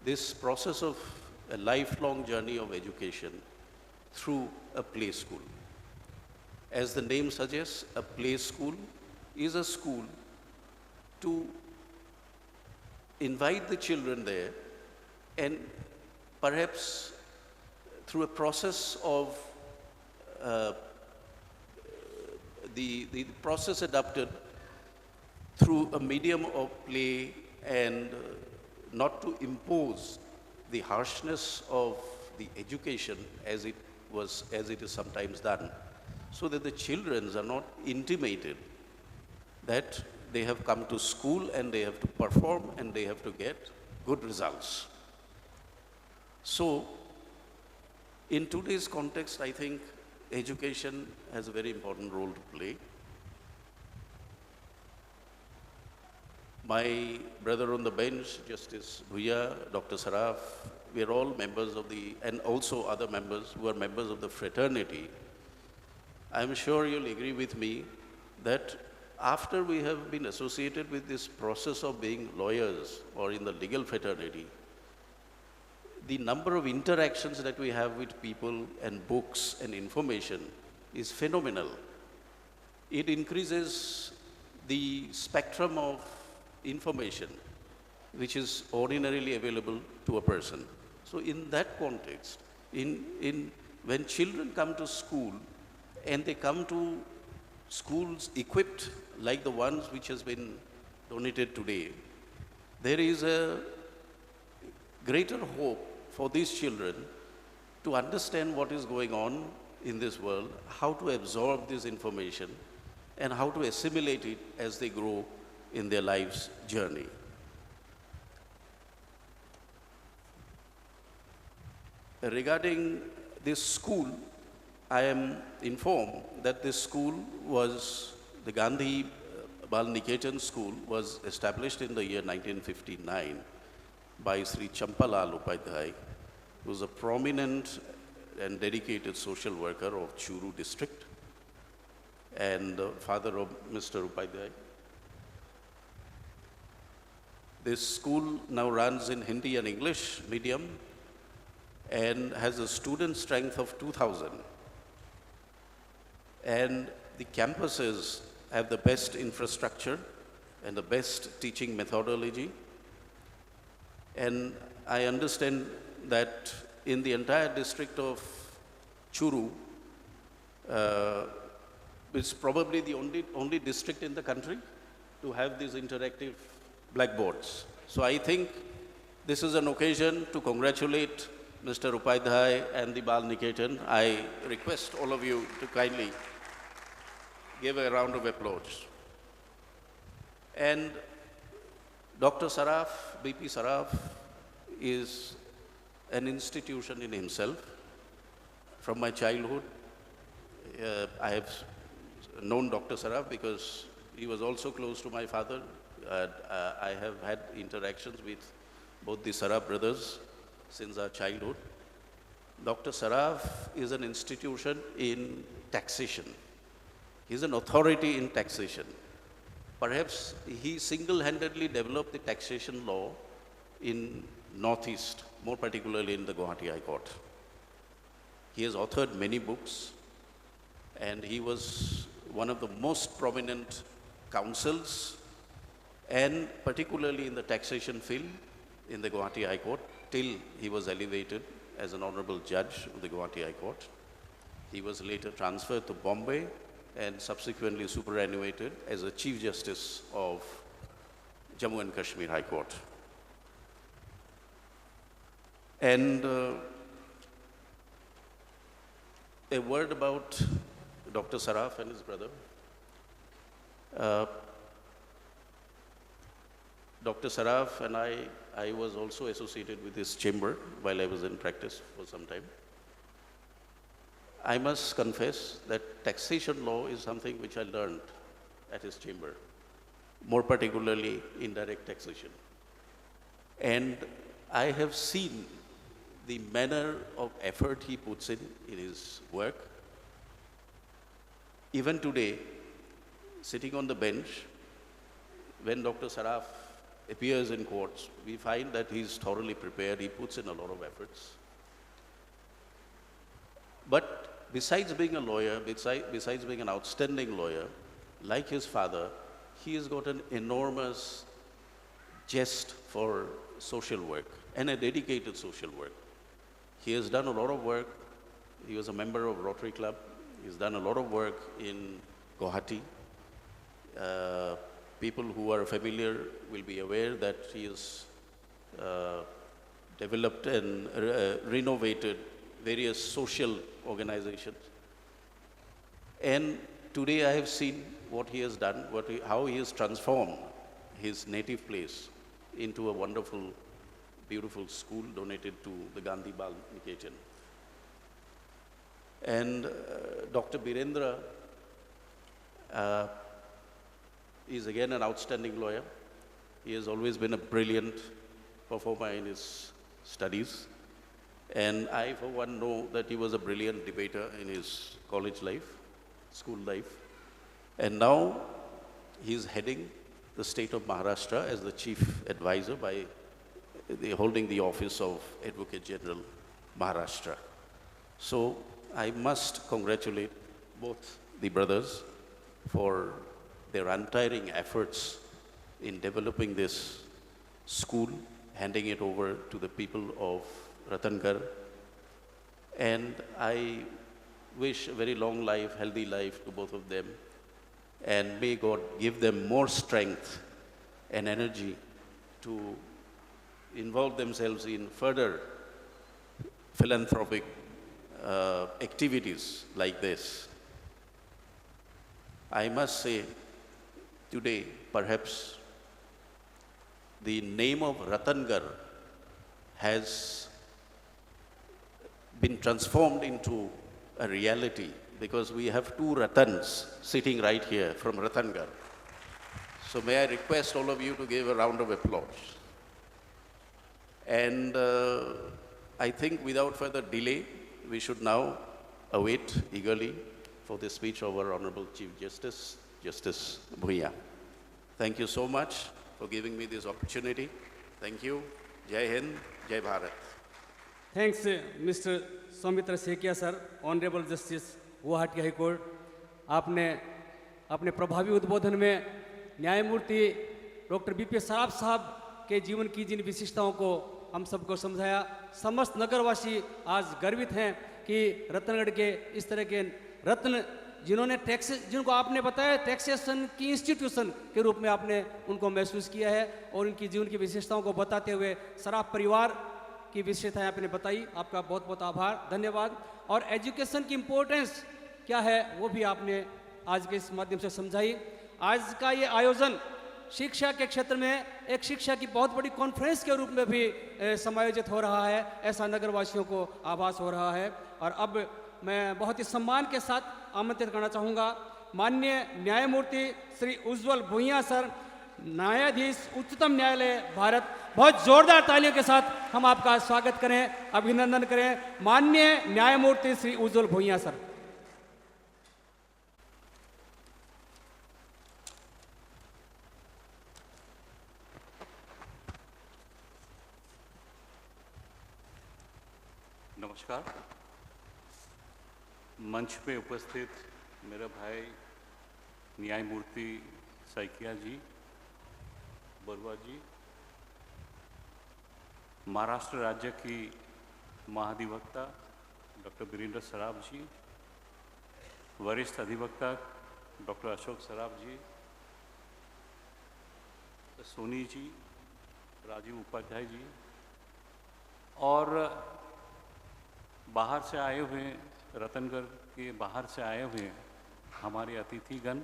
this process of a lifelong journey of education through a play school? As the name suggests, a play school is a school to invite the children there, and perhaps through a process of the process adopted through a medium of play, and not to impose the harshness of the education as it is sometimes done, so that the children are not intimated that they have come to school and they have to perform and they have to get good results. So, in today's context, I think education has a very important role to play. My brother on the bench, Justice Bhuya, Dr. Saraf, we are all members of and also other members who are members of the fraternity. I'm sure you'll agree with me that after we have been associated with this process of being lawyers or in the legal fraternity, the number of interactions that we have with people and books and information is phenomenal. It increases the spectrum of information which is ordinarily available to a person. So in that context, when children come to school and they come to schools equipped like the ones which has been donated today, there is a greater hope for these children to understand what is going on in this world, how to absorb this information, and how to assimilate it as they grow in their life's journey. Regarding this school, I am informed that this school was, the Gandhi Bal Niketan School was established in the year 1959 by Sri Champalal Upadhyay, who was a prominent and dedicated social worker of Churu district and father of Mr. Upadhyay. This school now runs in Hindi and English medium and has a student strength of 2,000. And the campuses have the best infrastructure and the best teaching methodology. And I understand that in the entire district of Churu, it's probably the only district in the country to have these interactive blackboards. So I think this is an occasion to congratulate Mr. Upadhyay and the Bal Niketan. I request all of you to kindly give a round of applause. And Dr. Saraf, BP Saraf, is an institution in himself. From my childhood, I have known Dr. Saraf because he was also close to my father. I have had interactions with both the Saraf brothers since our childhood. Dr. Saraf is an institution in taxation. He's an authority in taxation. Perhaps he single-handedly developed the taxation law in Northeast, more particularly in the Guwahati High Court. He has authored many books, and he was one of the most prominent counsels, and particularly in the taxation field in the Guwahati High Court, till he was elevated as an honorable judge of the Guwahati High Court. He was later transferred to Bombay and subsequently superannuated as a Chief Justice of Jammu and Kashmir High Court. And a word about Dr. Saraf and his brother. Dr. Saraf and I was also associated with his chamber while I was in practice for some time. I must confess that taxation law is something which I learned at his chamber, more particularly indirect taxation. And I have seen the manner of effort he puts in his work. Even today, sitting on the bench, when Dr. Saraf appears in courts, we find that he's thoroughly prepared, he puts in a lot of efforts. But besides being a lawyer, besides being an outstanding lawyer, like his father, he has got an enormous zest for social work and a dedicated social work. He has done a lot of work. He was a member of Rotary Club. He's done a lot of work in Guwahati. People who are familiar will be aware that he has developed and renovated various social organizations. And today I have seen what he has done, how he has transformed his native place into a wonderful, beautiful school donated to the Gandhi Bal Niketan. And Dr. Birendra is again an outstanding lawyer. He has always been a brilliant performer in his studies. And I, for one, know that he was a brilliant debater in his college life, school life. And now he is heading the state of Maharashtra as the chief advisor by holding the office of Advocate General Maharashtra. So I must congratulate both the brothers for their untiring efforts in developing this school, handing it over to the people of Ratangarh. And I wish a very long life, healthy life to both of them. And may God give them more strength and energy to involve themselves in further philanthropic activities like this. I must say, today, perhaps the name of Ratangarh has been transformed into a reality because we have two Ratans sitting right here from Ratangarh. So may I request all of you to give a round of applause. And I think without further delay, we should now await eagerly for the speech of our Honorable Chief Justice, Justice Bhuiya. Thank you so much for giving me this opportunity. Thank you. Jai Hind, Jai Bharat. Thanks, Mr. Soumitra Sekia, sir, Honorable Justice Guwahati high court. आपने अपने प्रभावी उद्बोधन में न्यायमूर्ति doctor BP Saraf साहब के जीवन की जिन विशिष्टताओं को हम सबको समझाया. समस्त नगरवासी आज गर्वित हैं कि रतनगढ़ के इस तरह के रत्न जिन्होंने जिनको आपने बताया टैक्सेशन की इंस्टीट्यूशन के रूप में आपने उनको महसूस किया है और उनकी जीवन की विशेषताओं को बताते हुए सराफ परिवार की विशेषताएं आपने बताई. आपका बहुत बहुत आभार, धन्यवाद. और एजुकेशन की इम्पोर्टेंस क्या है वो भी आपने आज के इस माध्यम से समझाई. आज का ये आयोजन शिक्षा के क्षेत्र में एक शिक्षा की बहुत बड़ी कॉन्फ्रेंस के रूप में भी समायोजित हो रहा है, ऐसा नगरवासियों को आभास हो रहा है. और अब मैं बहुत ही सम्मान के साथ आमंत्रित करना चाहूँगा माननीय न्यायमूर्ति श्री उज्ज्वल भुइयां सर, न्यायाधीश उच्चतम न्यायालय भारत. बहुत जोरदार तालियों के साथ हम आपका स्वागत करें, अभिनंदन करें. माननीय न्यायमूर्ति श्री उज्ज्वल भुइयां सर. नमस्कार. मंच पे उपस्थित मेरा भाई न्यायमूर्ति सैकिया जी, बरुआ जी, महाराष्ट्र राज्य की महाधिवक्ता डॉक्टर वीरेंद्र सराफ जी, वरिष्ठ अधिवक्ता डॉक्टर अशोक सराफ जी, सोनी जी, राजीव उपाध्याय जी, और बाहर से आए हुए, रतनगढ़ के बाहर से आए हुए हमारे अतिथिगण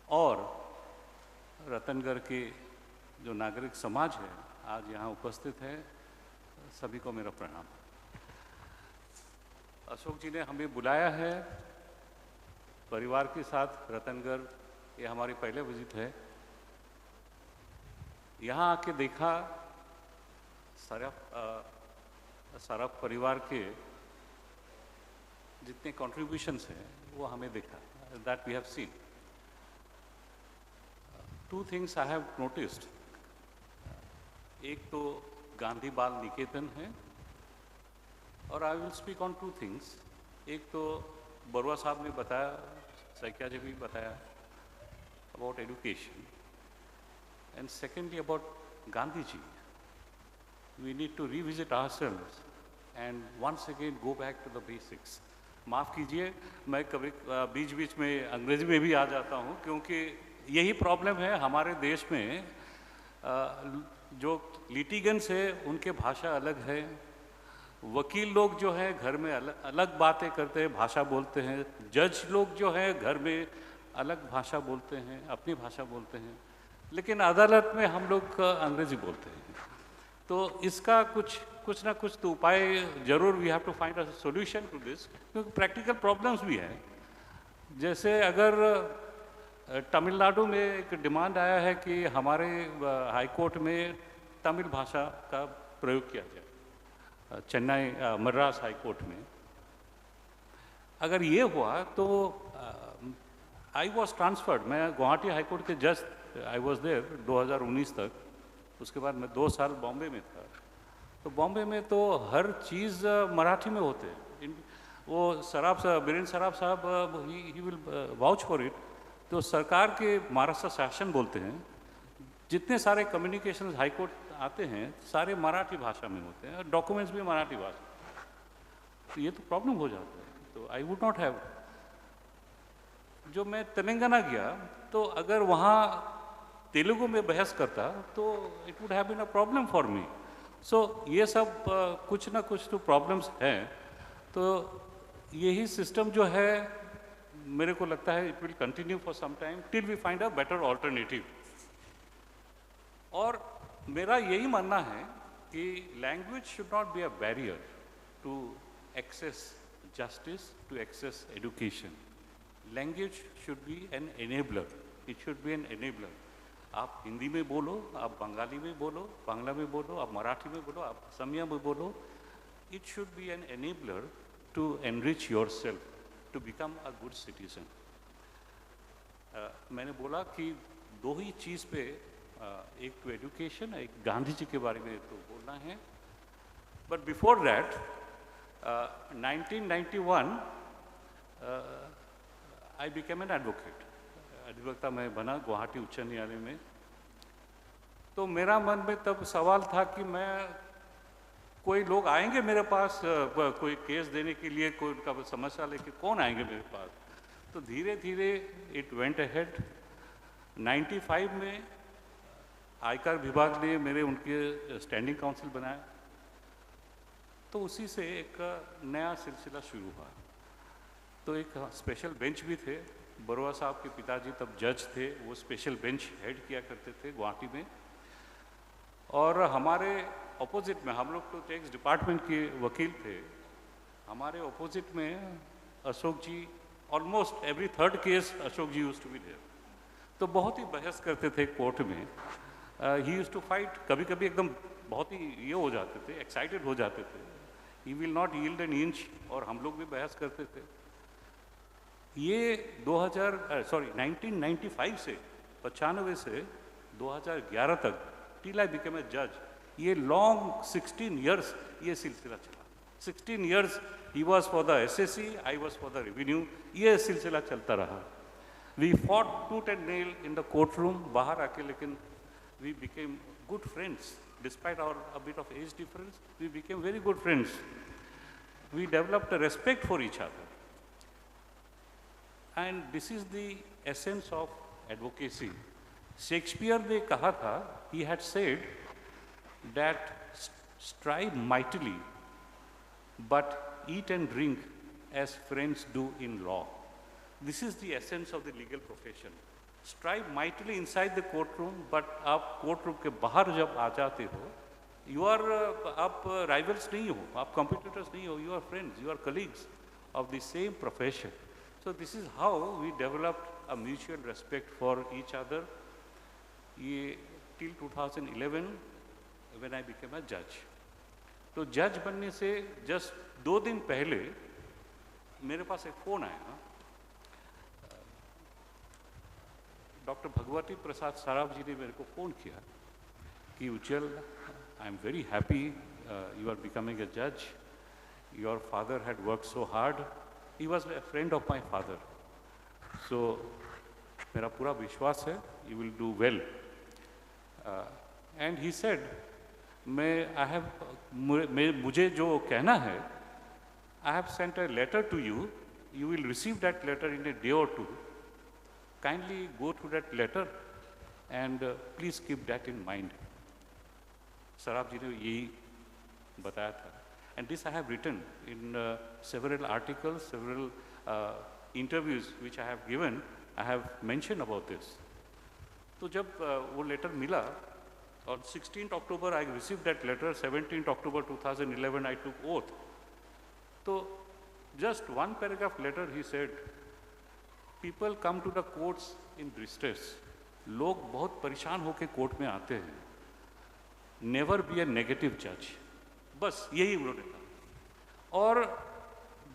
और रतनगढ़ के जो नागरिक समाज है आज यहाँ उपस्थित है, सभी को मेरा प्रणाम। अशोक जी ने हमें बुलाया है परिवार के साथ रतनगढ़, ये हमारी पहले विजिट है। यहाँ आके देखा सराफ परिवार के जितने कंट्रीब्यूशंस हैं वो हमें देखा, that we have seen. Two things I have noticed, एक तो गांधी बाल निकेतन है और I will speak on two things. एक तो बरुआ साहब ने बताया, सैकिया जी भी बताया about education, and secondly about Gandhi ji. We need to revisit ourselves and once again go back to the basics. माफ़ कीजिए, मैं कभी बीच बीच में अंग्रेजी में भी आ जाता हूँ, क्योंकि यही प्रॉब्लम है हमारे देश में। जो लिटिगेंट्स है उनके भाषा अलग है, वकील लोग जो हैं घर में अलग बातें करते हैं, भाषा बोलते हैं, जज लोग जो हैं घर में अलग भाषा बोलते हैं, अपनी भाषा बोलते हैं, लेकिन अदालत में हम लोग अंग्रेजी बोलते हैं। तो इसका कुछ ना कुछ तो उपाय जरूर, we have to find a solution to this, क्योंकि प्रैक्टिकल प्रॉब्लम्स भी हैं। जैसे अगर तमिलनाडु में एक डिमांड आया है कि हमारे हाई कोर्ट में तमिल भाषा का प्रयोग किया जाए, चेन्नई मद्रास हाई कोर्ट में। अगर ये हुआ तो आई वॉज ट्रांसफर्ड, मैं गुवाहाटी हाई कोर्ट के जज, आई वॉज देयर 2019 तक। उसके बाद मैं 2 साल बॉम्बे में था। तो बॉम्बे में तो हर चीज़ मराठी में होते हैं। वो सराफ वीरेंद्र सराफ साहब he will vouch for it. तो सरकार के महाराष्ट्र शासन बोलते हैं, जितने सारे कम्युनिकेशन हाई कोर्ट आते हैं सारे मराठी भाषा में होते हैं, डॉक्यूमेंट्स भी मराठी भाषा। तो ये तो प्रॉब्लम हो जाता है। तो आई वुड नॉट हैव, जो मैं तेलंगाना गया तो अगर वहाँ तेलुगु में बहस करता तो it would have been a problem for me. So ये सब कुछ ना कुछ तो प्रॉब्लम्स हैं। तो यही सिस्टम जो है मेरे को लगता है it will continue for some time till we find a better alternative. और मेरा यही मानना है कि language should not be a barrier to access justice, to access education. Language should be an enabler, it should be an enabler. आप हिंदी में बोलो, आप बंगाली में बोलो, बांग्ला में बोलो, आप मराठी में बोलो, आप असमिया में बोलो, it should be an enabler to enrich your self, to become a good citizen. मैंने बोला कि 2 ही चीज़ पे, एक तो एजुकेशन, एक गांधी जी के बारे में तो बोलना है। But before that 1991 I became an advocate. अधिवक्ता मैं बना गुवाहाटी उच्च न्यायालय में। तो मेरा मन में तब सवाल था कि मैं, कोई लोग आएंगे मेरे पास कोई केस देने के लिए, कोई उनका समस्या लेके कौन आएंगे मेरे पास। तो धीरे धीरे इट वेंट अहेड। 95 में आयकर विभाग ने मेरे उनके स्टैंडिंग काउंसिल बनाया। तो उसी से एक नया सिलसिला शुरू हुआ। तो एक स्पेशल बेंच भी थे, बरुआ साहब के पिताजी तब जज थे, वो स्पेशल बेंच हेड किया करते थे गुवाहाटी में। और हमारे ऑपोजिट में, हम लोग तो टैक्स डिपार्टमेंट के वकील थे, हमारे ऑपोजिट में Ashok ji, almost every 3rd case Ashok ji used to be there. तो बहुत ही बहस करते थे कोर्ट में। ही यूज्ड टू फाइट, कभी कभी एकदम बहुत ही ये हो जाते थे, एक्साइटेड हो जाते थे, he will not yield an inch, और हम लोग भी बहस करते थे। ये 1995 से 95 से 2011 तक टिल आई बिकेम ए जज, ये लॉन्ग 16 इयर्स ये सिलसिला चला। 16 years he was for the SSC, I was for the revenue. ये सिलसिला चलता रहा. We fought tooth and nail in the courtroom, बाहर आके, लेकिन we became good friends. Despite our a bit of age difference, we became very good friends. We developed a respect for each other. And this is the essence of advocacy. Shakespeare ने कहा था, he had said that strive mightily, but eat and drink as friends do in law. This is the essence of the legal profession. Strive mightily inside the courtroom, but आप courtroom के बाहर जब आ जाते हो, आप rivals नहीं हो, आप competitors नहीं हो, you are friends, you are colleagues of the same profession. So this is how we developed a mutual respect for each other. ये till 2011 when I became a judge. तो जज बनने से जस्ट 2 दिन पहले मेरे पास एक फ़ोन आया, डॉक्टर भगवती प्रसाद सराफ जी ने मेरे को फ़ोन किया कि Ujjwal, I am very happy you are becoming a जज, your father had work so hard, he was a friend of my father, so मेरा पूरा विश्वास है you will do well. And he said, मुझे जो कहना है, I have sent a letter to you, you will receive that letter in a day or two. Kindly go through that letter and please keep that in mind. Saraf ji ne yahi bataya tha. And this I have written in several articles, several interviews which I have given. I have mentioned about this. तो जब वो letter मिला, on 16th October I received that letter, 17th October 2011 I took oath. So just one paragraph later he said, people come to the courts in distress. लोग बहुत परेशान होकर court में आते हैं. Never be a negative judge. बस यही उन्होंने कहा. और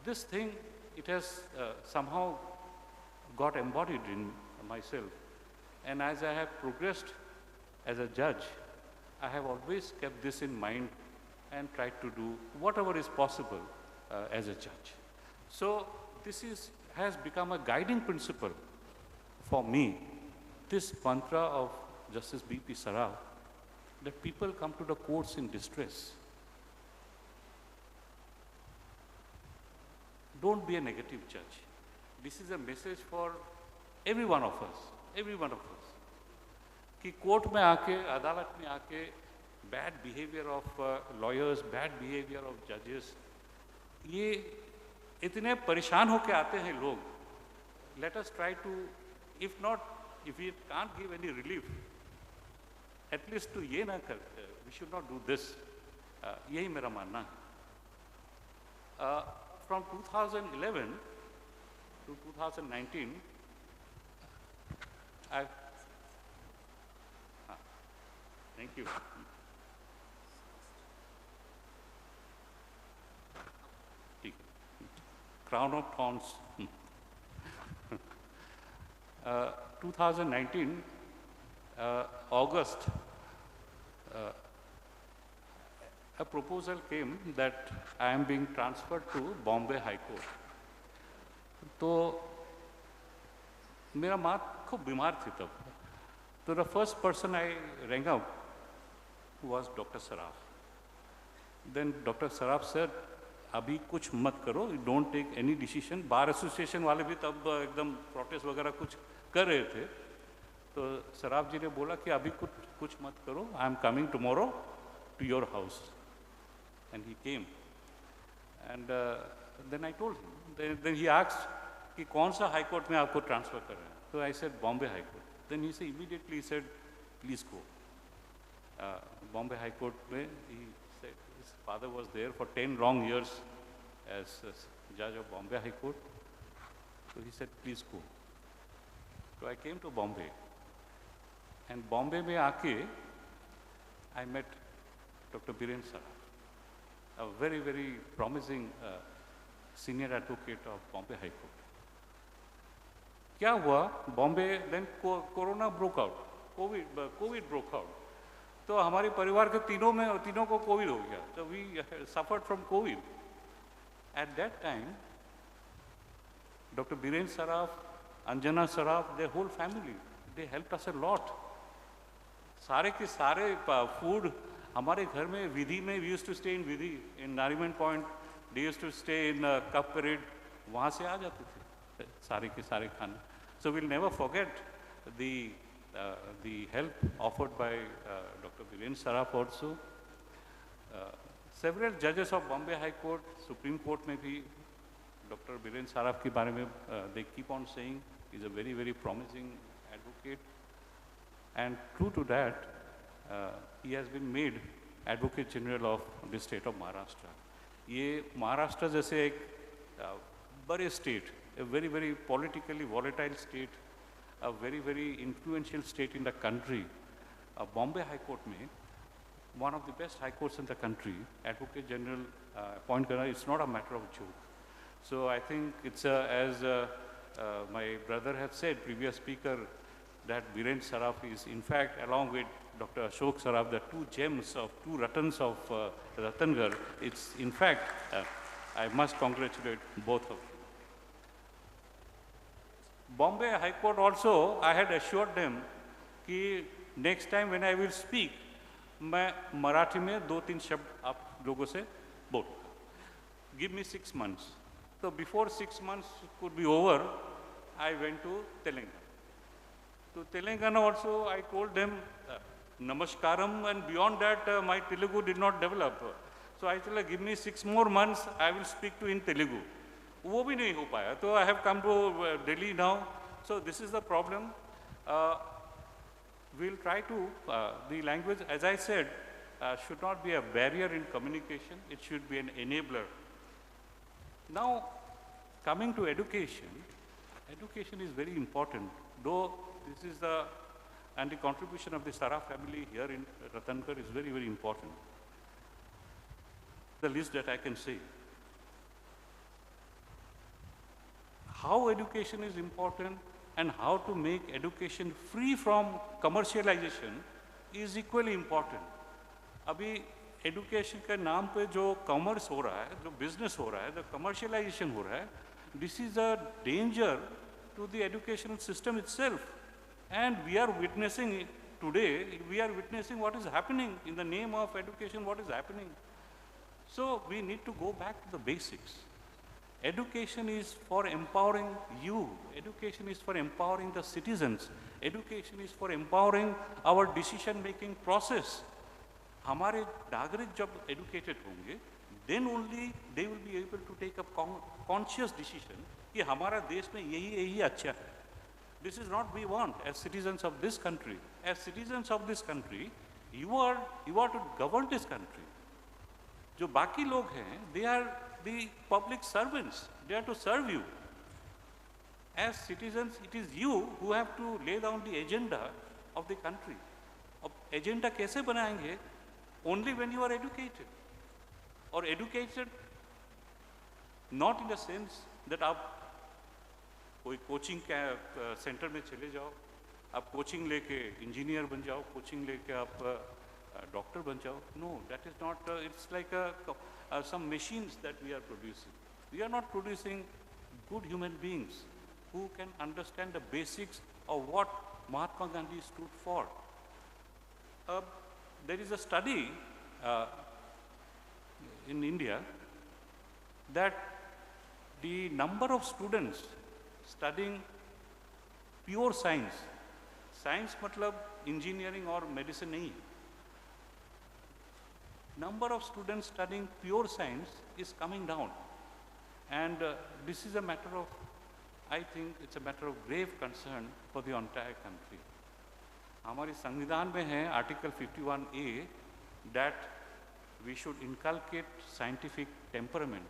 this thing, it has somehow got embodied in myself. And as I have progressed as a judge, I have always kept this in mind and tried to do whatever is possible as a judge. So this has become a guiding principle for me, this mantra of Justice B.P. Saraf, that people come to the courts in distress. Don't be a negative judge. This is a message for every one of us, कि court में आके, अदालत में आके bad behaviour of lawyers, bad behaviour of जजेस, ये इतने परेशान होके आते हैं लोग. Let us try to, if not, if we can't give any relief, at least to ये ना कर, we should not do this. यही मेरा मानना है. From 2011 to 2019, thank you. Crown of Thorns. 2019, August, a proposal came that I am being transferred to Bombay High Court. तो मेरा माँ खूब बीमार थी तब. तो the first person I rang up was Dr. Saraf. Then Dr. Saraf said, अभी कुछ मत करो, don't take any decision. Bar association वाले भी तब एकदम प्रोटेस्ट वगैरह कुछ कर रहे थे. तो सराफ जी ने बोला कि अभी कुछ मत करो, I am coming tomorrow to your house. And he came and then I told him. Then he asked कि कौन सा हाई कोर्ट में आपको ट्रांसफ़र कर रहे हैं. तो I said Bombay High Court. Then he से immediately said please go. Bombay High Court में he said his father was there for 10 long years as judge of Bombay High Court. So he said, please go. So I came to Bombay. And Bombay में आके I met Dr. Biren Saraf, a very, very promising senior advocate of Bombay High Court. क्या हुआ? Bombay then Corona broke out, COVID broke out. तो हमारे परिवार के तीनों को कोविड हो गया. तो we suffered from covid. At that time, Dr. Biren Saraf, Anjana Saraf, their whole family, they helped us a lot. सारे के सारे food हमारे घर में विधि में we used to stay in Vidhi in Nariman Point, they used to stay in Cup Parade, वहाँ से आ जाते थे सारे के सारे खाने. So we'll never forget the help offered by Dr. Biren Saraf also. Several judges of Bombay High Court, Supreme Court में भी Dr. Biren Saraf के बारे में they keep on saying he's a very, very promising advocate. And true to that, he has been made Advocate General of the state of Maharashtra. ये महाराष्ट्र जैसे एक बड़े state, a very, very politically volatile state, a very, very influential state in the country, Bombay High Court में, one of the best high courts in the country, Advocate General appoint करना, it's not a matter of joke. So I think it's as my brother has said, previous speaker, that Biren Saraf is in fact, along with Dr. Ashok Saraf, the two gems of, two Ratans of Ratangarh. It's in fact, I must congratulate both of them. Bombay High Court also, I had assured them कि next time when I will speak, मैं मराठी में 2-3 शब्द आप लोगों से बोल. Give me 6 months. So before 6 months could be over, I went to Telangana. To Telangana also, I told them Namaskaram, and beyond that, my Telugu did not develop. So I told, give me 6 more months, I will speak to in Telugu. वो भी नहीं हो पाया. So I have come to Delhi now. So this is the problem. We'll try to, the language, as I said, should not be a barrier in communication. It should be an enabler. Now, coming to education, education is very important. Though this is the, and the contribution of the Saraf family here in Ratangarh is very, very important. The least that I can say. How education is important and how to make education free from commercialization is equally important. अभी education के नाम पे जो commerce हो रहा है, जो business हो रहा है, the commercialization हो रहा है, this is a danger to the educational system itself. And we are witnessing it today, we are witnessing what is happening in the name of education, what is happening. So we need to go back to the basics. Education is for empowering you. Education is for empowering the citizens. Education is for empowering our decision-making process. हमारे नागरिक जब educated होंगे, then only they will be able to take a conscious decision कि हमारा देश में यही अच्छा है. This is not we want as citizens of this country. As citizens of this country, you are to govern this country. जो बाकी लोग हैं, they are the public servants. They are to serve you. As citizens, it is you who have to lay down the agenda of the country. अब agenda कैसे बनाएंगे? Only when you are educated. Or educated, not in the sense that आप कोई coaching centre में चले जाओ, आप coaching लेके इंजीनियर बन जाओ, कोचिंग लेके आप डॉक्टर बन जाओ. No, that is not, it's like some machines that we are producing. We are not producing good human beings who can understand the basics of what Mahatma Gandhi stood for. There is a study in India that the number of students studying pure science, science मतलब engineering or medicine नहीं, number of students studying pure science is coming down. And this is a matter of, I think it's a matter of grave concern for the entire country. हमारे संविधान में है Article 51A that we should inculcate scientific temperament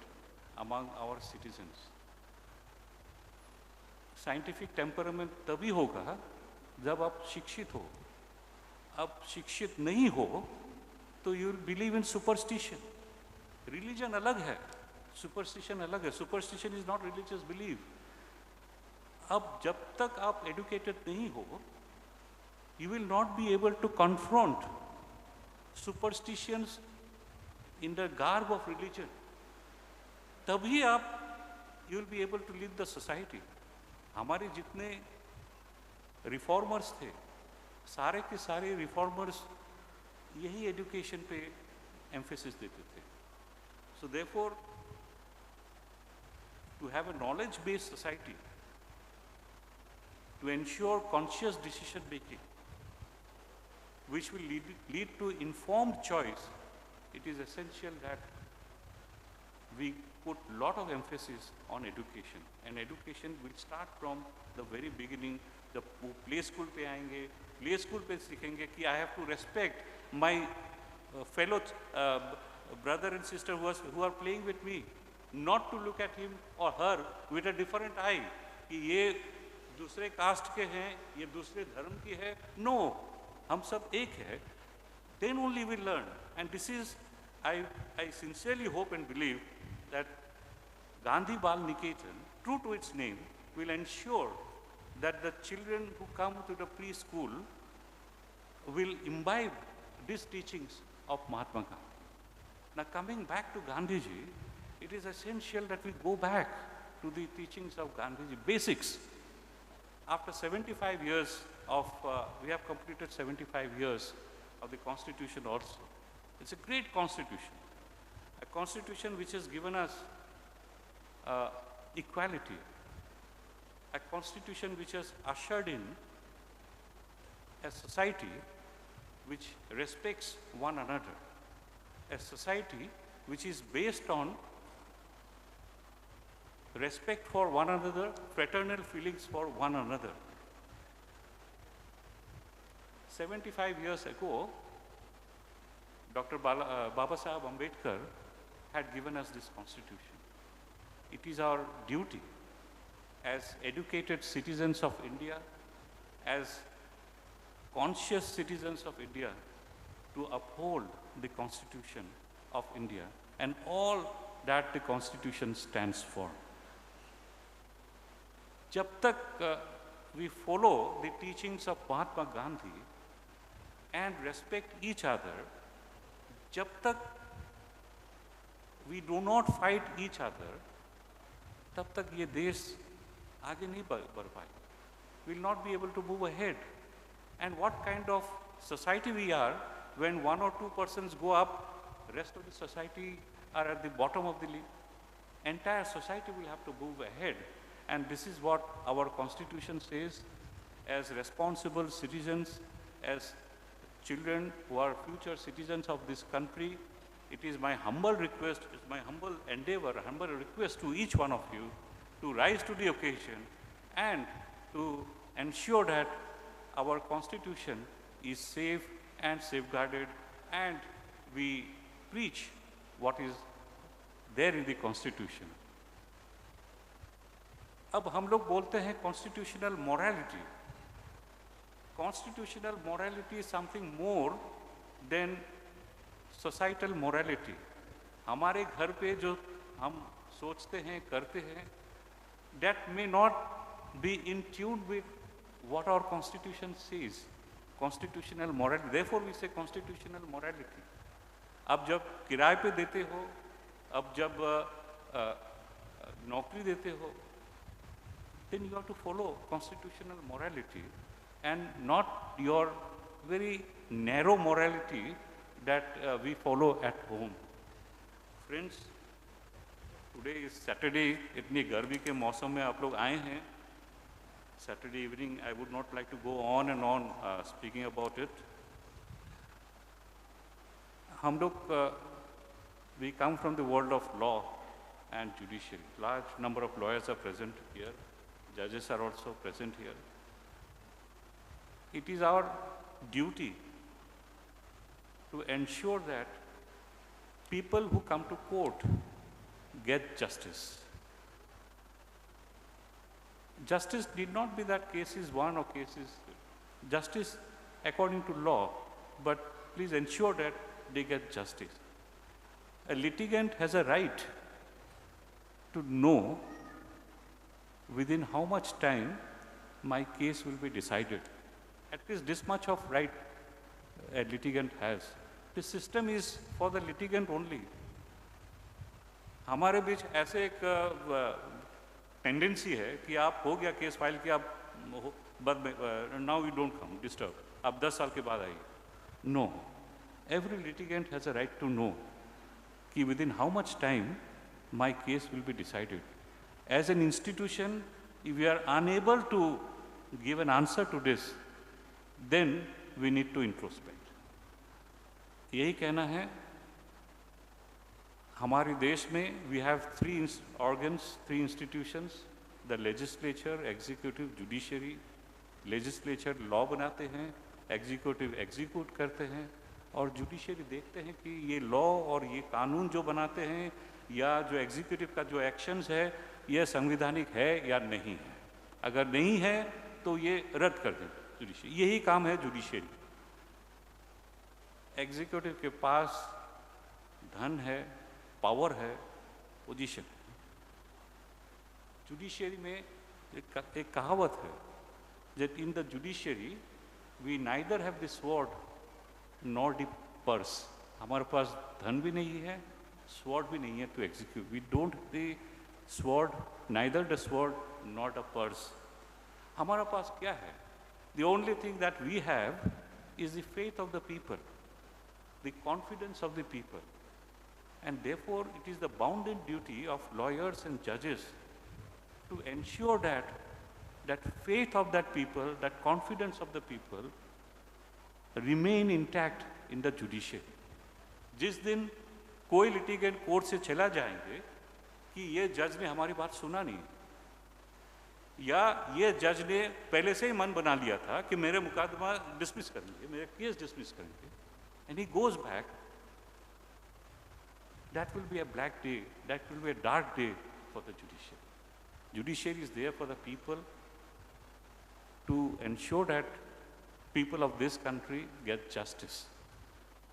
among our citizens. Scientific temperament तभी होगा जब आप शिक्षित हो. अब शिक्षित नहीं हो तो you will believe in superstition. Religion अलग है, superstition अलग है. Superstition is not religious belief. अब जब तक आप educated नहीं हो, you will not be able to confront superstitions in the garb of religion. तभी आप you will be able to lead the society. हमारे जितने रिफॉर्मर्स थे, सारे के सारे रिफॉर्मर्स यही एजुकेशन पे एम्फेसिस देते थे। So therefore to have a knowledge-based society, to ensure conscious decision making, which will lead to informed choice, it is essential that we put a lot of emphasis on education. And education will start from the very beginning. जब वो play school पे आएंगे, play school पे सीखेंगे कि I have to respect my fellow brother and sister who are playing with me. Not to look at him or her with a different eye, कि ये दूसरे कास्ट के हैं, ये दूसरे धर्म की है। No, हम सब एक है। Then only we learn. And this is, I sincerely hope and believe that Gandhi Bal Niketan, true to its name, will ensure that the children who come to the preschool will imbibe these teachings of Mahatma Gandhi. Now coming back to Gandhiji, it is essential that we go back to the teachings of Gandhiji, basics. After 75 years of, we have completed 75 years of the Constitution also. It's a great Constitution, a Constitution which has given us equality, a Constitution which has ushered in a society which respects one another, a society which is based on respect for one another, fraternal feelings for one another. 75 years ago, Dr. Baba Saheb Ambedkar had given us this Constitution. It is our duty as educated citizens of India, as conscious citizens of India, to uphold the Constitution of India and all that the Constitution stands for. जब तक we follow the teachings of Mahatma Gandhi and respect each other, जब तक we do not fight each other, तब तक ये देश आगे नहीं बढ़ पाएगा. We will not be able to move ahead. And what kind of society we are when one or two persons go up, the rest of the society are at the bottom of the league. Entire society will have to move ahead. And this is what our Constitution says. As responsible citizens, as children who are future citizens of this country, it is my humble request, it's my humble endeavor, humble request to each one of you to rise to the occasion and to ensure that our Constitution is safe and safeguarded, and we preach what is there in the Constitution. अब हम लोग बोलते हैं constitutional morality. Constitutional morality is something more than societal morality. हमारे घर पे जो हम सोचते हैं, करते हैं, that may not be in tune with what our Constitution says. Constitutional morality. Therefore, we say constitutional morality. अब जब किराए पे देते हो, अब जब नौकरी देते हो, then you have to follow constitutional morality and not your very narrow morality that we follow at home. Friends, today is Saturday. इतनी गर्मी के मौसम में आप लोग आए हैं. Saturday evening, I would not like to go on and on speaking about it. हम लोग, we come from the world of law and judiciary. Large number of lawyers are present here. Judges are also present here. It is our duty to ensure that people who come to court get justice. Justice need not be that case is won or case is justice according to law, but please ensure that they get justice. A litigant has a right to know within how much time my case will be decided. At least this much of right a litigant has. The system is for the litigant only. हमारे बीच ऐसे एक tendency है कि आप हो गया case file कि आप बाद में now you don't come disturb, आप 10 साल के बाद आइए. No, every litigant has a right to know कि within how much time my case will be decided. As an institution, if we are unable to give an answer to this, then we need to introspect. यही कहना है. हमारे देश में we have three organs, three institutions: the legislature, executive, judiciary. legislature law बनाते हैं, executive execute करते हैं, और judiciary देखते हैं कि ये law और ये कानून जो बनाते हैं या जो executive का जो actions है ये संविधानिक है या नहीं है. अगर नहीं है तो ये रद्द कर दें जुडिशरी. यही काम है जुडिशरी. एग्जीक्यूटिव के पास धन है, पावर है, पोजीशन है. जुडिशरी में एक कहावत है that in the judiciary we neither have the sword nor the purse. हमारे पास धन भी नहीं है, स्वॉर्ड भी नहीं है to execute. We don't have the sword, neither the sword nor the purse. हमारा पास क्या है? The only thing that we have is the faith of the people, the confidence of the people, and therefore it is the bounden duty of lawyers and judges to ensure that that faith of that people, that confidence of the people remain intact in the judiciary. जिस दिन कोई litigant court से चला जाएंगे कि ये जज ने हमारी बात सुना नहीं, या ये जज ने पहले से ही मन बना लिया था कि मेरे मुकदमा डिसमिस करेंगे, मेरे केस डिसमिस करेंगे, and he goes back, that will be a black day, that will be a dark day for the judiciary. Judiciary is there for the people to ensure that people of this country get justice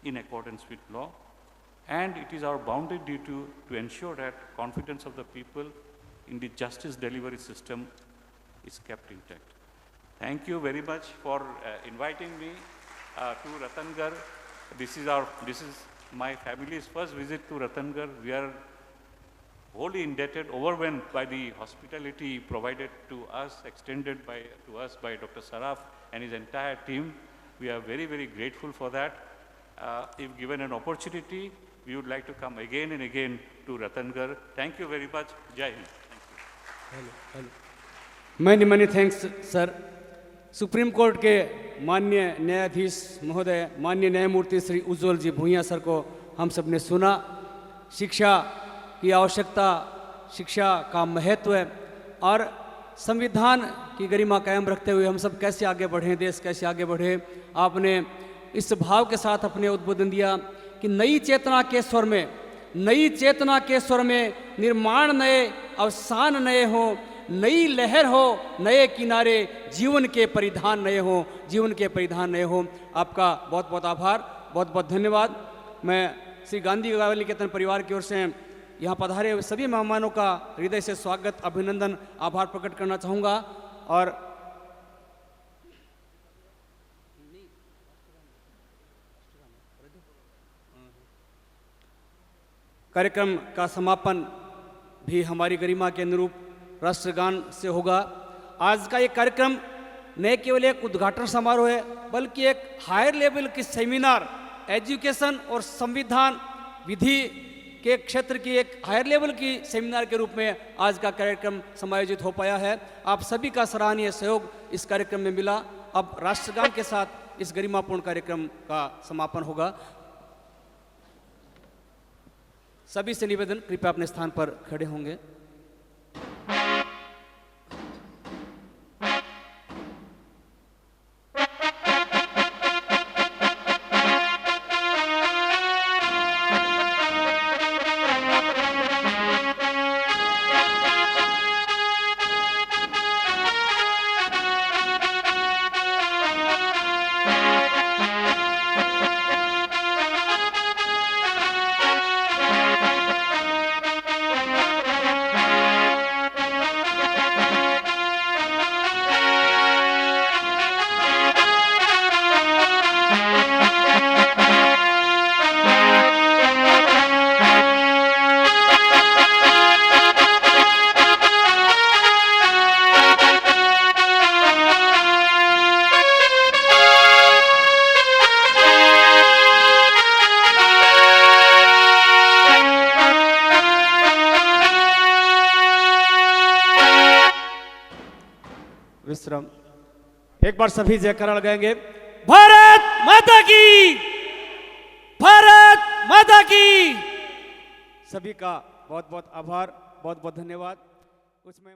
in accordance with law, and it is our bounden duty to ensure that confidence of the people in the justice delivery system is kept intact. Thank you very much for inviting me to Ratangarh. This is my family's first visit to Ratangarh. We are wholly indebted, overwhelmed by the hospitality provided to us, extended to us by Dr. Saraf and his entire team. We are very, very grateful for that. If given an opportunity, we would like to come again and again to Ratangarh. Thank you very much. Jai Hind. Many, many thanks, sir. Supreme court के माननीय न्यायाधीश महोदय, माननीय न्यायमूर्ति श्री उज्ज्वल जी भूइया sir को हम सब ने सुना. शिक्षा की आवश्यकता, शिक्षा का महत्व और संविधान की गरिमा कायम रखते हुए हम सब कैसे आगे बढ़ें, देश कैसे आगे बढ़े. आपने इस भाव के साथ अपने उद्बोधन दिया कि नई चेतना के स्वर में, नई चेतना के स्वर में निर्माण नए, अवसान नए हों, नई लहर हो, नए किनारे, जीवन के परिधान नए हों, जीवन के परिधान नए हों. आपका बहुत बहुत आभार, बहुत बहुत धन्यवाद. मैं श्री गांधी गावली निकेतन परिवार की ओर से यहाँ पधारे हुए सभी मेहमानों का हृदय से स्वागत, अभिनंदन, आभार प्रकट करना चाहूँगा. और कार्यक्रम का समापन भी हमारी गरिमा के अनुरूप राष्ट्रगान से होगा. आज का ये कार्यक्रम न केवल एक उद्घाटन समारोह है, बल्कि एक हायर लेवल की सेमिनार, एजुकेशन और संविधान विधि के क्षेत्र की एक हायर लेवल की सेमिनार के रूप में आज का कार्यक्रम समायोजित हो पाया है. आप सभी का सराहनीय सहयोग इस कार्यक्रम में मिला. अब राष्ट्रगान के साथ इस गरिमापूर्ण कार्यक्रम का समापन होगा. सभी से निवेदन, कृपया अपने स्थान पर खड़े होंगे. विश्राम। एक बार सभी जयकारा लगाएंगे। भारत माता की, भारत माता की। सभी का बहुत बहुत आभार, बहुत बहुत धन्यवाद। कुछ मैं